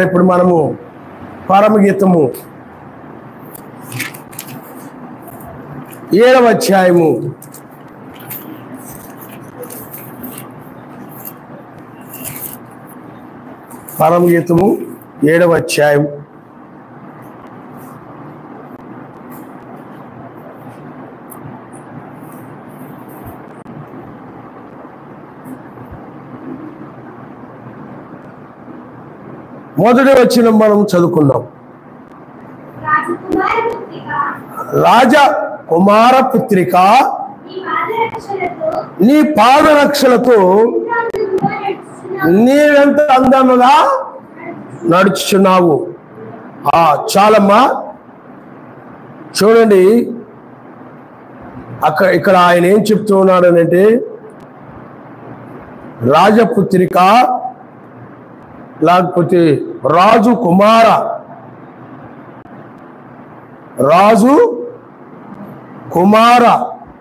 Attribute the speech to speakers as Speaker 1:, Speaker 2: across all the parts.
Speaker 1: ఇప్పుడు మనము పరమగీతము 7వ అధ్యాయము పరమగీతము 7వ అధ్యాయం మొదటి వచనం మనం చదువుకుందాం. రాజకుమార పుత్రిక నీ పాదరక్షలతో నీవెంత అందముగా నడుచుచున్నావు. చాలమ్మా. చూడండి, ఇక్కడ ఆయన ఏం చెప్తూ ఉన్నాడు అంటే, రాజపుత్రిక లేకపోతే రాజు కుమార, రాజు కుమార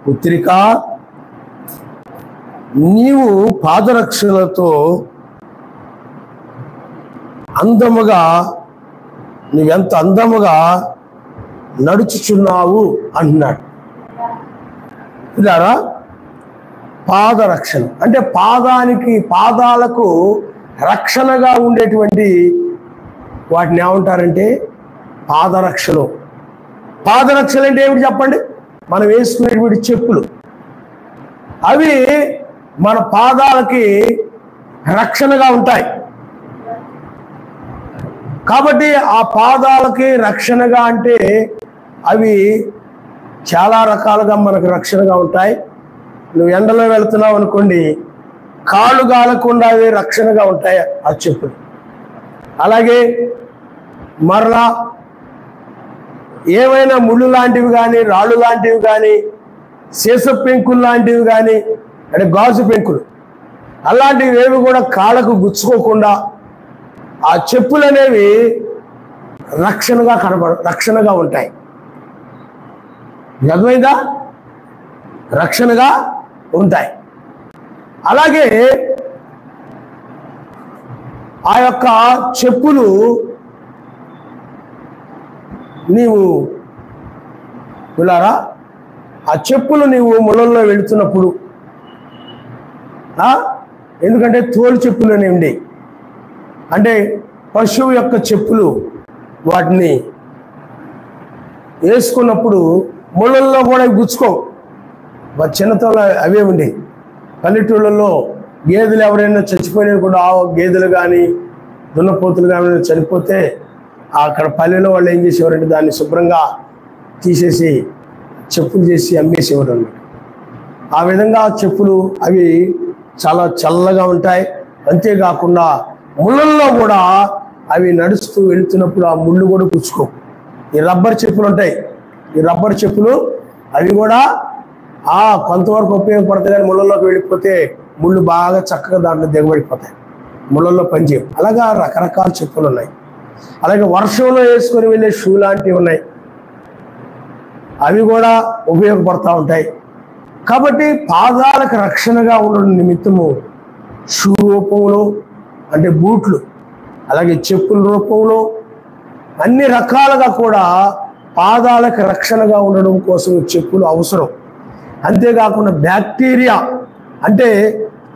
Speaker 1: పుత్రిక నీవు పాదరక్షలతో అందముగా నీవెంత అందముగా నడుచుచున్నావు అంటున్నాడు. ఇలారా పాదరక్షణ అంటే పాదాలకు రక్షణగా ఉండేటువంటి వాటిని ఏమంటారంటే పాదరక్షలు. పాదరక్షలు అంటే ఏమిటి చెప్పండి? మనం వేసుకునేటువంటి చెప్పులు. అవి మన పాదాలకి రక్షణగా ఉంటాయి. కాబట్టి ఆ పాదాలకి రక్షణగా అంటే అవి చాలా రకాలుగా మనకు రక్షణగా ఉంటాయి. నువ్వు ఎండలో వెళుతున్నావు అనుకోండి, కాళ్ళు గాలకుండా అవి రక్షణగా ఉంటాయి ఆ చెప్పులు. అలాగే మరలా ఏమైనా ముళ్ళు లాంటివి కానీ, రాళ్ళు లాంటివి కానీ, సీస పెంకులు లాంటివి కానీ, అంటే గాజు పెంకులు అలాంటివి ఏవి కూడా కాళ్ళకు గుచ్చుకోకుండా ఆ చెప్పులు అనేవి రక్షణగా ఉంటాయి. అర్థమైందా? రక్షణగా ఉంటాయి. అలాగే ఆ యొక్క చెప్పులు నీవు విలారా ఆ చెప్పులు నీవు ముళ్ళల్లో వెళుతున్నప్పుడు, ఎందుకంటే తోలు చెప్పులు అనేవి ఉండే, అంటే పశువు యొక్క చెప్పులు, వాటిని వేసుకున్నప్పుడు ముళ్ళల్లో కూడా గుచ్చుకోవు. చిన్నతోలో అవే ఉండే. పల్లెటూళ్ళల్లో గేదెలు ఎవరైనా చచ్చిపోయినా కూడా, గేదెలు కానీ దున్నపోతులు కానీ చనిపోతే అక్కడ పల్లెలో వాళ్ళు ఏం చేసేవారంటే దాన్ని శుభ్రంగా తీసేసి చెప్పులు చేసి అమ్మేసేవారు అన్నమాట. ఆ విధంగా చెప్పులు అవి చాలా చల్లగా ఉంటాయి. అంతేకాకుండా ముళ్ళల్లో కూడా అవి నడుస్తూ వెళుతున్నప్పుడు ఆ ముళ్ళు కూడా గుచ్చుకోవు. ఈ రబ్బర్ చెప్పులు ఉంటాయి. ఈ రబ్బర్ చెప్పులు అవి కూడా కొంతవరకు ఉపయోగపడతాయి, కానీ ముళ్ళల్లోకి వెళ్ళిపోతే ముళ్ళు బాగా చక్కగా దాంట్లో దిగబడిపోతాయి, ముళ్ళల్లో పనిచేయవు. అలాగా రకరకాల చెప్పులు ఉన్నాయి. అలాగే వర్షంలో వేసుకొని వెళ్ళే షూ లాంటివి ఉన్నాయి, అవి కూడా ఉపయోగపడతా ఉంటాయి. కాబట్టి పాదాలకు రక్షణగా ఉండడం నిమిత్తము షూ రూపంలో అంటే బూట్లు, అలాగే చెప్పుల రూపంలో అన్ని రకాలుగా కూడా పాదాలకు రక్షణగా ఉండడం కోసం చెప్పులు అవసరం. అంతేకాకుండా బ్యాక్టీరియా అంటే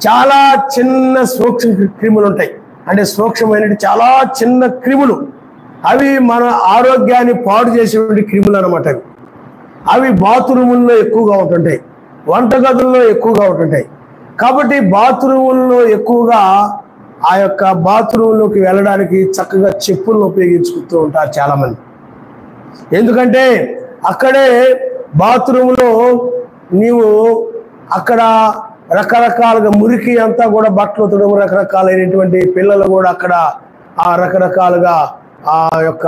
Speaker 1: చాలా చిన్న సూక్ష్మ క్రిములు ఉంటాయి, అంటే సూక్ష్మమైన చాలా చిన్న క్రిములు, అవి మన ఆరోగ్యాన్ని పాడు చేసేటువంటి క్రిములు అన్నమాట. అవి బాత్రూముల్లో ఎక్కువగా ఉంటుంటాయి, వంటగదుల్లో ఎక్కువగా ఉంటుంటాయి. కాబట్టి బాత్రూముల్లో ఎక్కువగా ఆ యొక్క బాత్రూంలోకి వెళ్ళడానికి చక్కగా చెప్పులను ఉపయోగించుకుంటూ ఉంటారు చాలామంది. ఎందుకంటే అక్కడే బాత్రూంలో నీవు అక్కడ రకరకాలుగా మురికి అంతా కూడా బట్టలు ఉతకడం, రకరకాలైనటువంటి పిల్లలు కూడా అక్కడ రకరకాలుగా ఆ యొక్క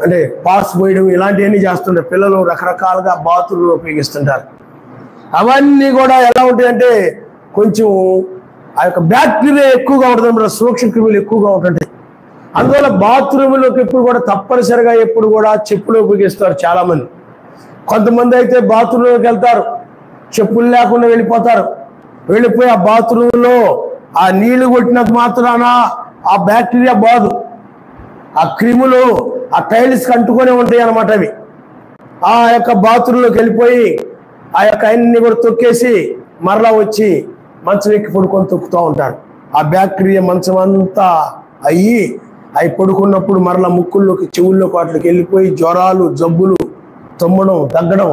Speaker 1: అంటే పాస్ పోయడం ఇలాంటివన్నీ చేస్తుంటారు. పిల్లలు రకరకాలుగా బాత్రూంలో ఉపయోగిస్తుంటారు. అవన్నీ కూడా ఎలా ఉంటాయంటే కొంచెం ఆ యొక్క బ్యాక్టీరియా ఎక్కువగా ఉంటుంది, సూక్ష్మ క్రిములు ఎక్కువగా ఉంటుంటాయి. అందువల్ల బాత్రూంలోకి ఎప్పుడు కూడా తప్పనిసరిగా ఎప్పుడు కూడా చెప్పులు ఉపయోగిస్తారు చాలామంది. కొంతమంది అయితే బాత్రూంలోకి వెళ్తారు, చెప్పులు లేకుండా వెళ్ళిపోతారు. వెళ్ళిపోయి ఆ బాత్రూంలో ఆ నీళ్లు కొట్టినంత మాత్రాన ఆ బ్యాక్టీరియా బాదు, ఆ క్రిములు ఆ టైల్స్కి అంటుకొని ఉంటాయి అన్నమాట. అవి ఆ యొక్క బాత్రూంలోకి వెళ్ళిపోయి ఆ యొక్క అన్ని కూడా తొక్కేసి మరలా వచ్చి మంచం ఎక్కి పడుకొని తొక్కుతూ ఉంటారు. ఆ బ్యాక్టీరియా మంచం అంతా అవి పడుకున్నప్పుడు మరలా ముక్కుల్లోకి చెవుల్లోకి వాటికి వెళ్ళిపోయి జ్వరాలు, జబ్బులు, తుమ్మడం, తగ్గడం,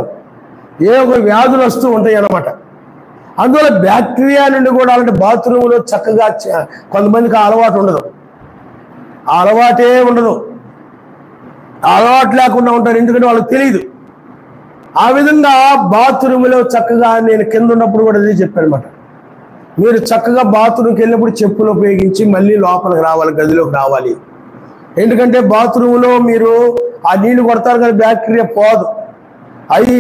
Speaker 1: ఏవో వ్యాధులు వస్తూ ఉంటాయి అన్నమాట. అందువల్ల బ్యాక్టీరియా నుండి కూడా అలాంటి బాత్రూంలో చక్కగా కొంతమందికి ఆ అలవాటు ఉండదు, ఆ అలవాటే ఉండదు, అలవాటు లేకుండా ఉంటారు, ఎందుకంటే వాళ్ళకి తెలియదు. ఆ విధంగా బాత్రూంలో చక్కగా నేను కింద ఉన్నప్పుడు కూడా అదే చెప్పాను అనమాట. మీరు చక్కగా బాత్రూమ్కి వెళ్ళినప్పుడు చెప్పులు ఉపయోగించి మళ్ళీ లోపలికి రావాలి, గదిలోకి రావాలి. ఎందుకంటే బాత్రూంలో మీరు ఆ నీళ్లు కొడతారు కానీ బ్యాక్టీరియా పోదు. అవి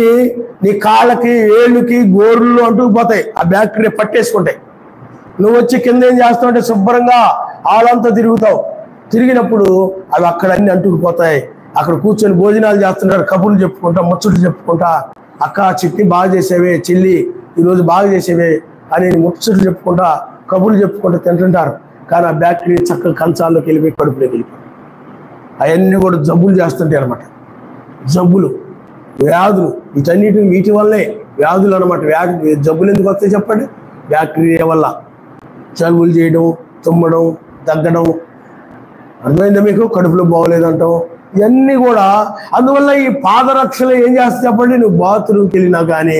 Speaker 1: నీ కాళ్ళకి, ఏళ్ళకి, గోర్లు అంటుకుపోతాయి, ఆ బ్యాక్టీరియా పట్టేసుకుంటాయి. నువ్వు వచ్చి కింద ఏం చేస్తావు అంటే శుభ్రంగా ఆలంతా తిరుగుతావు. తిరిగినప్పుడు అవి అక్కడ అన్ని అంటుకుపోతాయి. అక్కడ కూర్చొని భోజనాలు చేస్తుంటారు, కబుర్లు చెప్పుకుంటా, ముచ్చట్లు చెప్పుకుంటా, అక్క చిట్టి బాగా చేసేవే, చెల్లి ఈరోజు బాగా చేసేవే అని ముచ్చట్లు చెప్పుకుంటా, కబుర్లు చెప్పుకుంటా తింటుంటారు. కానీ ఆ బ్యాక్టీరియా చక్కగా కంచాల్లోకి వెళ్ళిపోయి కడుపులోకి వెళ్ళిపోయి అవన్నీ కూడా జబ్బులు చేస్తుంటాయి అనమాట. జబ్బులు, వ్యాధులు, వీటి వల్లే వ్యాధులు అనమాట. జబ్బులు ఎందుకు వస్తాయి చెప్పండి? బ్యాక్టీరియా వల్ల. జబ్బులు చేయడం, తుమ్మడం, తగ్గడం, అర్థమైందా మీకు? కడుపులో బాగోలేదంటాం, ఇవన్నీ కూడా. అందువల్ల ఈ పాదరక్షలు ఏం చేస్తాయి చెప్పండి? నువ్వు బాత్రూమ్కి వెళ్ళినా కానీ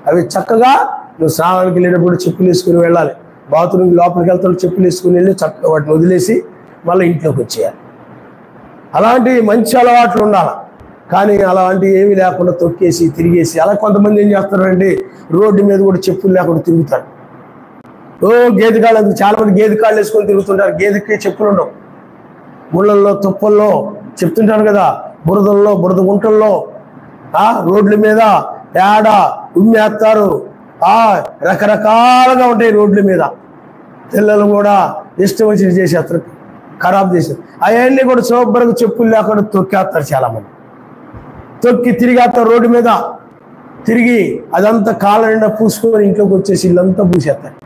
Speaker 1: అవి చక్కగా నువ్వు స్నానానికి వెళ్ళేటప్పుడు చెప్పులు వేసుకుని వెళ్ళాలి. బాత్రూమ్కి లోపలికి వెళ్తాడు, చెప్పులు వేసుకుని వెళ్ళి చక్కగా వాటిని వదిలేసి మళ్ళీ ఇంట్లోకి వచ్చేయాలి. అలాంటి మంచి అలవాట్లు ఉండాలి. కానీ అలాంటివి ఏమీ లేకుండా తొక్కేసి తిరిగేసి, అలా కొంతమంది ఏం చేస్తారంటే రోడ్డు మీద కూడా చెప్పులు లేకుండా తిరుగుతారు. గేదె కాళ్ళు, చాలా మంది గేదె కాళ్ళు వేసుకొని తిరుగుతుంటారు. గేదెకి చెప్పులు ఉండవు. ముళ్ళల్లో, తుప్పల్లో చెప్తుంటారు కదా, బురదల్లో, బురద గుంటల్లో, రోడ్ల మీద పేడ ఉమ్మేస్తారు. రకరకాలుగా ఉంటాయి రోడ్ల మీద. పిల్లలు కూడా ఇష్టం వచ్చి చేసేస్తారు, ఖరాబ్ చేసేస్తారు. అవన్నీ కూడా శుభ్రంగా చెప్పులు లేకుండా తొక్కేస్తారు. చాలామంది తొక్కి తిరిగేస్తారు రోడ్డు మీద. తిరిగి అదంతా కాళ్ళ నిండా పూసుకొని ఇంట్లోకి వచ్చేసి ఇల్లంతా పూసేస్తారు,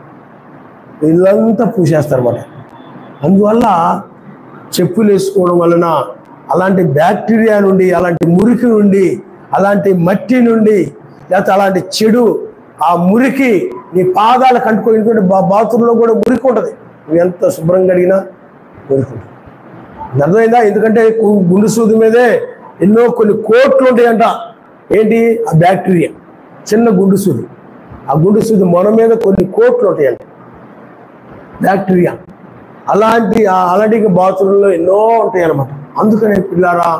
Speaker 1: ఇల్లంతా పూసేస్తారు అన్నమాట. అందువల్ల చెప్పులు వేసుకోవడం వలన అలాంటి బ్యాక్టీరియా నుండి, అలాంటి మురికి నుండి, అలాంటి మట్టి నుండి, లేకపోతే అలాంటి చెడు ఆ మురికి నీ పాదాలకు అంటుకో. ఎందుకంటే బాత్రూంలో కూడా మురికి ఉంటుంది, నువ్వు ఎంత శుభ్రంగా అడిగినా మురికి ఉంటుంది. అర్థమైందా? ఎందుకంటే గుండు సూది మీదే ఎన్నో కొన్ని కోట్లు ఉంటాయంట. ఏంటి? ఆ బ్యాక్టీరియా. చిన్న గుండు సూది, ఆ గుండు సూది మొన మీద కొన్ని కోట్లు ఉంటాయంట బ్యాక్టీరియా. అలాంటి బాత్రూంలో ఎన్నో ఉంటాయి అన్నమాట. అందుకనే పిల్లారా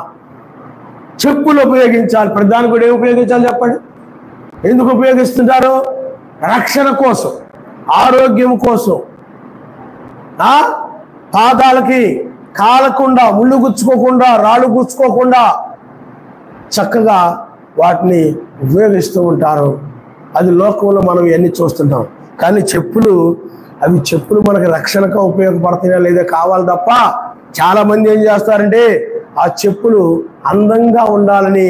Speaker 1: చెప్పులు ఉపయోగించాలి. ప్రధాని కూడా ఏం ఉపయోగించాలి చెప్పండి? ఎందుకు ఉపయోగిస్తుంటారు? రక్షణ కోసం, ఆరోగ్యం కోసం. పాదాలకి కాలకుండా, ముళ్ళు గుచ్చుకోకుండా, రాళ్ళు గుచ్చుకోకుండా చక్కగా వాటిని ఉపయోగిస్తూ ఉంటారు. అది లోకంలో మనం ఇవన్నీ చూస్తుంటాం. కానీ చెప్పులు మనకి రక్షణగా ఉపయోగపడుతున్నాయా లేదా కావాలి తప్ప, చాలామంది ఏం చేస్తారంటే ఆ చెప్పులు అందంగా ఉండాలని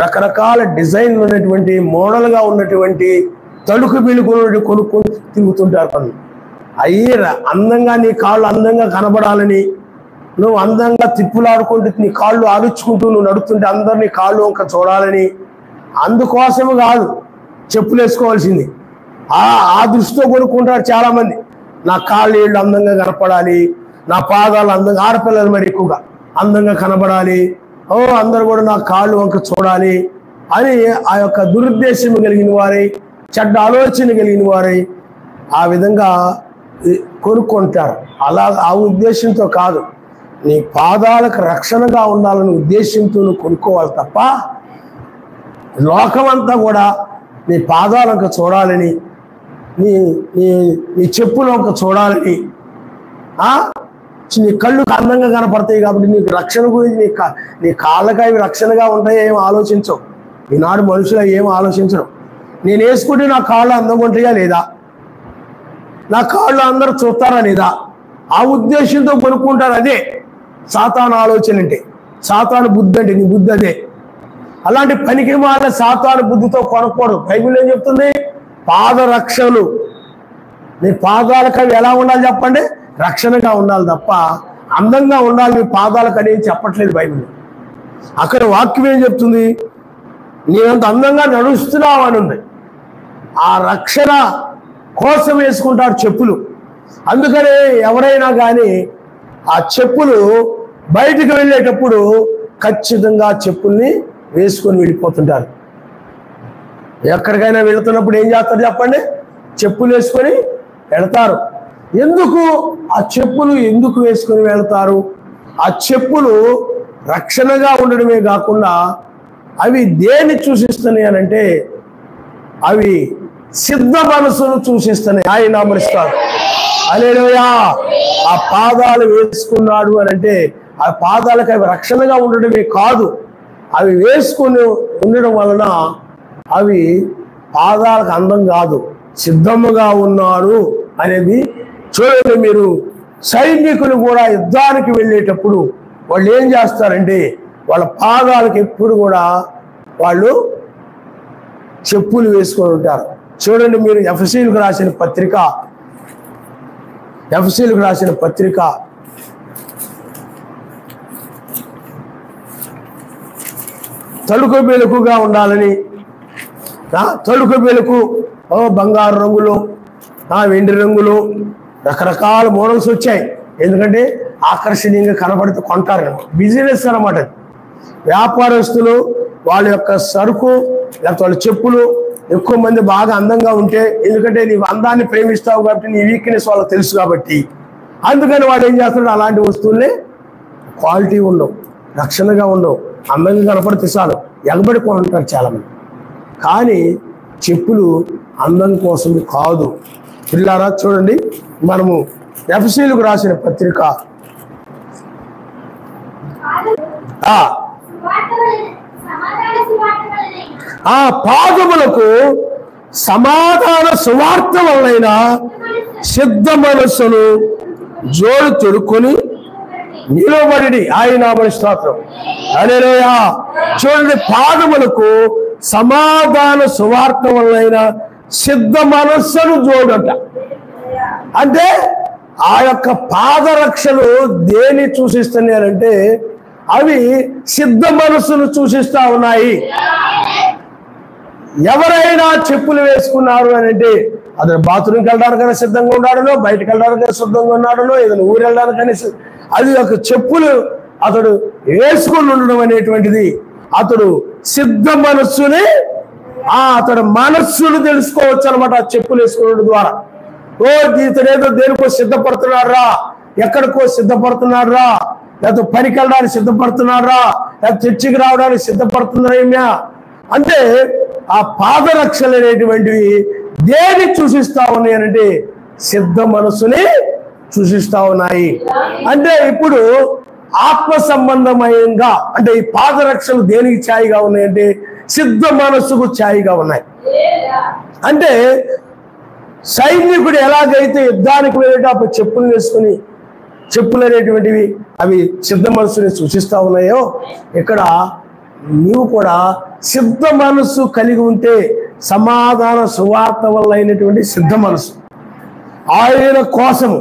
Speaker 1: రకరకాల డిజైన్లు ఉన్నటువంటి, మోడల్గా ఉన్నటువంటి, తడుకు బిలుకులు కొనుక్కొని తిరుగుతుంటారు. పనులు అవి అందంగా, నీ కాళ్ళు అందంగా కనబడాలని, నువ్వు అందంగా తిప్పులాడుకుంటూ నీ కాళ్ళు ఆడుచుకుంటూ నువ్వు నడుస్తుంటే అందరినీ కాళ్ళు వంక చూడాలని, అందుకోసము కాదు చెప్పులు వేసుకోవాల్సింది. ఆ దృష్టితో కొనుక్కుంటారు చాలామంది. నా కాళ్ళు ఏళ్ళు అందంగా కనపడాలి, నా పాదాలు అందంగా, ఆడపిల్లలు మరి ఎక్కువగా అందంగా కనబడాలి, అందరూ కూడా నా కాళ్ళు వంక చూడాలి అని ఆ యొక్క దురుద్దేశం కలిగిన వారై, చెడ్డ ఆలోచన కలిగిన వారై ఆ విధంగా కొనుక్కుంటారు. ఆ ఉద్దేశంతో కాదు, నీ పాదాలకు రక్షణగా ఉండాలనే ఉద్దేశంతో నువ్వు కొనుక్కోవాలి తప్ప, లోకమంతా కూడా నీ పాదాలకు చూడాలని, నీ చెప్పులకు చూడాలని, నీ కళ్ళుకు అందంగా కనపడతాయి కాబట్టి నీకు రక్షణ గురించి, నీ కాళ్ళకి అవి రక్షణగా ఉంటాయో ఏం ఆలోచించవు. ఈనాడు మనుషులు ఏం ఆలోచించరు. నేను వేసుకుంటే నా కాళ్ళు అందంగా ఉంటాయా లేదా, నా కాళ్ళు అందరూ చూస్తారా లేదా, ఆ ఉద్దేశంతో కొనుక్కుంటారు. అదే సాతాను ఆలోచన అంటే, సాతాను బుద్ధి అంటే నీ బుద్ధి అదే. అలాంటి పనికి మాల సాతాను బుద్ధితో కొనకూడదు. బైబిల్ ఏం చెప్తుంది? పాదరక్షలు, నీ పాదాలకు అవి ఎలా ఉండాలి చెప్పండి? రక్షణగా ఉండాలి తప్ప అందంగా ఉండాలి నీ పాదాలకు అని చెప్పట్లేదు బైబిల్. అక్కడ వాక్యం ఏం చెప్తుంది? నేనంత అందంగా నడుస్తున్నావు అని ఉంది. ఆ రక్షణ కోసం వేసుకుంటారు చెప్పులు. అందుకనే ఎవరైనా కానీ ఆ చెప్పులు బయటికి వెళ్ళేటప్పుడు ఖచ్చితంగా చెప్పుల్ని వేసుకొని వెళ్ళిపోతుంటారు. ఎక్కడికైనా వెళుతున్నప్పుడు ఏం చేస్తారు చెప్పండి? చెప్పులు వేసుకొని వెళ్తారు. ఎందుకు ఆ చెప్పులు ఎందుకు వేసుకొని వెళ్తారు? ఆ చెప్పులు రక్షణగా ఉండడమే కాకుండా అవి దేన్ని సూచిస్తున్నాయి అని అంటే అవి సిద్ధ మనసును సూచిస్తున్నాయి. ఆయన నామరిస్తారు. హల్లెలూయా. ఆ పాదాలు వేసుకున్నాడు అని అంటే ఆ పాదాలకు అవి రక్షణగా ఉండడమే కాదు, అవి వేసుకొని ఉండడం వలన అవి పాదాలకు అందం కాదు, సిద్ధముగా ఉన్నారు అనేది. చూడండి, మీరు సైనికులు కూడా యుద్ధానికి వెళ్ళేటప్పుడు వాళ్ళు ఏం చేస్తారంటే వాళ్ళ పాదాలకు ఎప్పుడు కూడా వాళ్ళు చెప్పులు వేసుకొని ఉంటారు. చూడండి, మీరు ఎఫెసీయులకు రాసిన పత్రిక తలుకు బెలుకుగా ఉండాలని, తలుకు బెలుకు బంగారు రంగులు, వెండి రంగులు, రకరకాల మోడల్స్ వచ్చాయి. ఎందుకంటే ఆకర్షణీయంగా కనబడితే కొంటారు. బిజినెస్ అన్నమాట. వ్యాపారస్తులు వాళ్ళ యొక్క సరుకు లేకపోతే వాళ్ళ చెప్పులు ఎక్కువ మంది బాగా అందంగా ఉంటే, ఎందుకంటే నీవు అందాన్ని ప్రేమిస్తావు కాబట్టి నీ వీక్నెస్ వాళ్ళకి తెలుసు కాబట్టి, అందుకని వాడు ఏం చేస్తున్నాడు, అలాంటి వస్తువులే క్వాలిటీ ఉండవు, రక్షణగా ఉండవు, అందంగా కనపడితే చాలు ఎగబడి కొంటారు చాలామంది. కానీ చెప్పులు అందం కోసం కాదు. పిల్లారా చూడండి, మనము ఎఫెసీయులకు రాసిన పత్రిక ఆ పాదములకు సమాధాన సువార్త వలన సిద్ధ మనస్సును జోడు తొడుక్కొని నిలబడి ఆయన స్తోత్రం. హల్లెలూయా. చూడండి, పాదములకు సమాధాన సువార్త వలన సిద్ధ మనస్సును జోడట. అంటే ఆ యొక్క పాదరక్షలు దేని సూచిస్తున్నాయంటే అవి సిద్ధ మనస్సును సూచిస్తా ఉన్నాయి. ఎవరైనా చెప్పులు వేసుకున్నారు అని అంటే అతను బాత్రూమ్కి వెళ్ళడానికైనా సిద్ధంగా ఉన్నాడనో, బయటకు వెళ్ళడానికైనా సిద్ధంగా ఉన్నాడనో, ఏదైనా ఊరు వెళ్ళడానికైనా అది ఒక చెప్పులు అతడు వేసుకుని ఉండడం అనేటువంటిది అతడు సిద్ధ మనస్సుని అతడు మనస్సును తెలుసుకోవచ్చు అనమాట. ఆ చెప్పులు వేసుకోవడం ద్వారా ఇతడేదో దేనికో సిద్ధపడుతున్నారా, ఎక్కడికో సిద్ధపడుతున్నారా, లేకపోతే పనికి వెళ్ళడానికి సిద్ధపడుతున్నారా, లేకపోతే చర్చికి రావడానికి సిద్ధపడుతున్నారేమ్యా అంటే ఆ పాదరక్షలు అనేటువంటివి దేని సూచిస్తా ఉన్నాయి అంటే సిద్ధ మనస్సుని సూచిస్తా ఉన్నాయి. అంటే ఇప్పుడు ఆత్మ సంబంధమయంగా అంటే ఈ పాదరక్షలు దేనికి ఛాయిగా ఉన్నాయంటే సిద్ధ మనస్సుకు ఛాయిగా ఉన్నాయి. అంటే సైనికుడు ఎలాగైతే యుద్ధానికి వెళ్ళేటప్పుడు చెప్పులు వేసుకుని, చెప్పులు అనేటువంటివి అవి సిద్ధ మనస్సుని సూచిస్తా ఉన్నాయో, ఇక్కడ నీవు కూడా సిద్ధ మనస్సు కలిగి ఉంటే సమాధాన సువార్త వల్ల అయినటువంటి సిద్ధ మనస్సు, ఆయన కోసము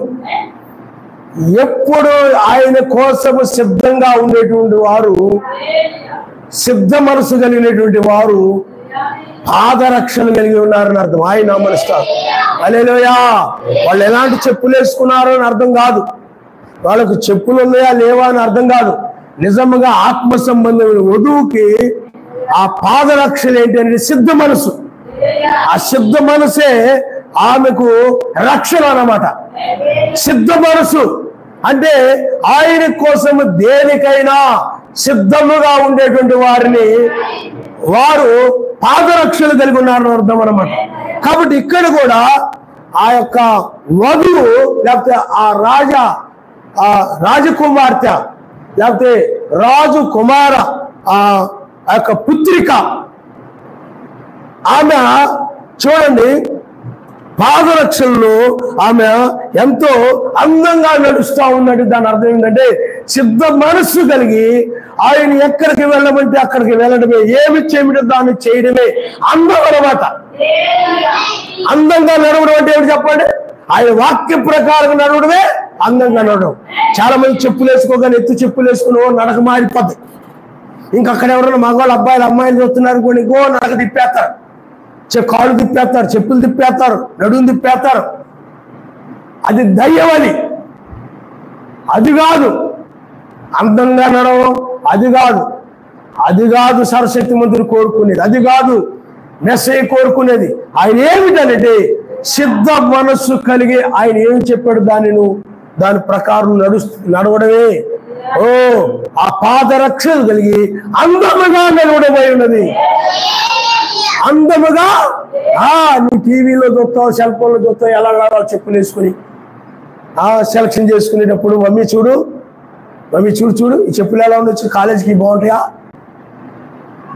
Speaker 1: ఎప్పుడు ఆయన కోసము సిద్ధంగా ఉండేటువంటి వారు, సిద్ధ మనస్సు కలిగినటువంటి వారు పాదరక్షలు కలిగి ఉన్నారని అర్థం. ఆయన నామనిస్తారు. హల్లెలూయా. వాళ్ళు ఎలాంటి చెప్పులు వేసుకున్నారో అని అర్థం కాదు, వాళ్ళకు చెప్పులు ఉన్నాయా లేవా అని అర్థం కాదు. నిజంగా ఆత్మ సంబంధమైన వధువుకి ఆ పాదరక్షలు ఏంటి అనేది సిద్ధ మనసు. ఆ సిద్ధ మనసే ఆమెకు రక్షణ అన్నమాట. సిద్ధ మనసు అంటే ఆయన కోసం దేనికైనా సిద్ధముగా ఉండేటువంటి వారిని వారు పాదరక్షలు కలిగి ఉన్నారని అర్థం అన్నమాట. కాబట్టి ఇక్కడ కూడా ఆ యొక్క వధువు లేకపోతే ఆ రాజకుమార్తె లేకపోతే రాజు కుమార ఆ యొక్క పుత్రిక ఆమె చూడండి పాదరక్షల్లో ఆమె ఎంతో అందంగా నడుస్తూ ఉన్నట్టు. దాని అర్థం ఏంటంటే సిద్ధ మనస్సు కలిగి ఆయన ఎక్కడికి వెళ్ళమంటే అక్కడికి వెళ్ళడమే, ఏమి చేయమంటే దాన్ని చేయడమే అందం అన్నమాట. అందంగా నడవడం అంటే ఏమిటి చెప్పండి? ఆయన వాక్య ప్రకారం నడవడమే అందంగా నడవడం. చాలా మంది చెప్పులు వేసుకోగానే ఎత్తు చెప్పులు వేసుకుని నడక మారిపోద్ది. ఇంకక్కడ ఎవరైనా మగవాళ్ళు అబ్బాయిలు అమ్మాయిలు చూస్తున్నారు అనుకోండి, ఇంకో నడక తిప్పేస్తారు, కాళ్ళు తిప్పేస్తారు, చెప్పులు తిప్పేస్తారు, నడుము తిప్పేస్తారు. అది దయ్యమని. అది కాదు అందంగా నడవడం, అది కాదు సరస్వతి మందిని కోరుకునేది, అది కాదు మెస్సయ్య కోరుకునేది. ఆయన ఏమిటంటే సిద్ధ మనస్సు కలిగి ఆయన ఏమి చెప్పాడు దాని ప్రకారం నడవడమే. ఆ పాదరక్షణ కలిగి అందముగా నడవడమై ఉన్నది. అందముగా నీ టీవీలో చూస్తావు, సెల్ ఫోన్లో చూస్తావు, ఎలా చెప్పులు వేసుకుని సెలక్షన్ చేసుకునేటప్పుడు మమ్మీ చూడు ఈ చెప్పులు ఎలా ఉండొచ్చు, కాలేజీకి బాగుంటాయా,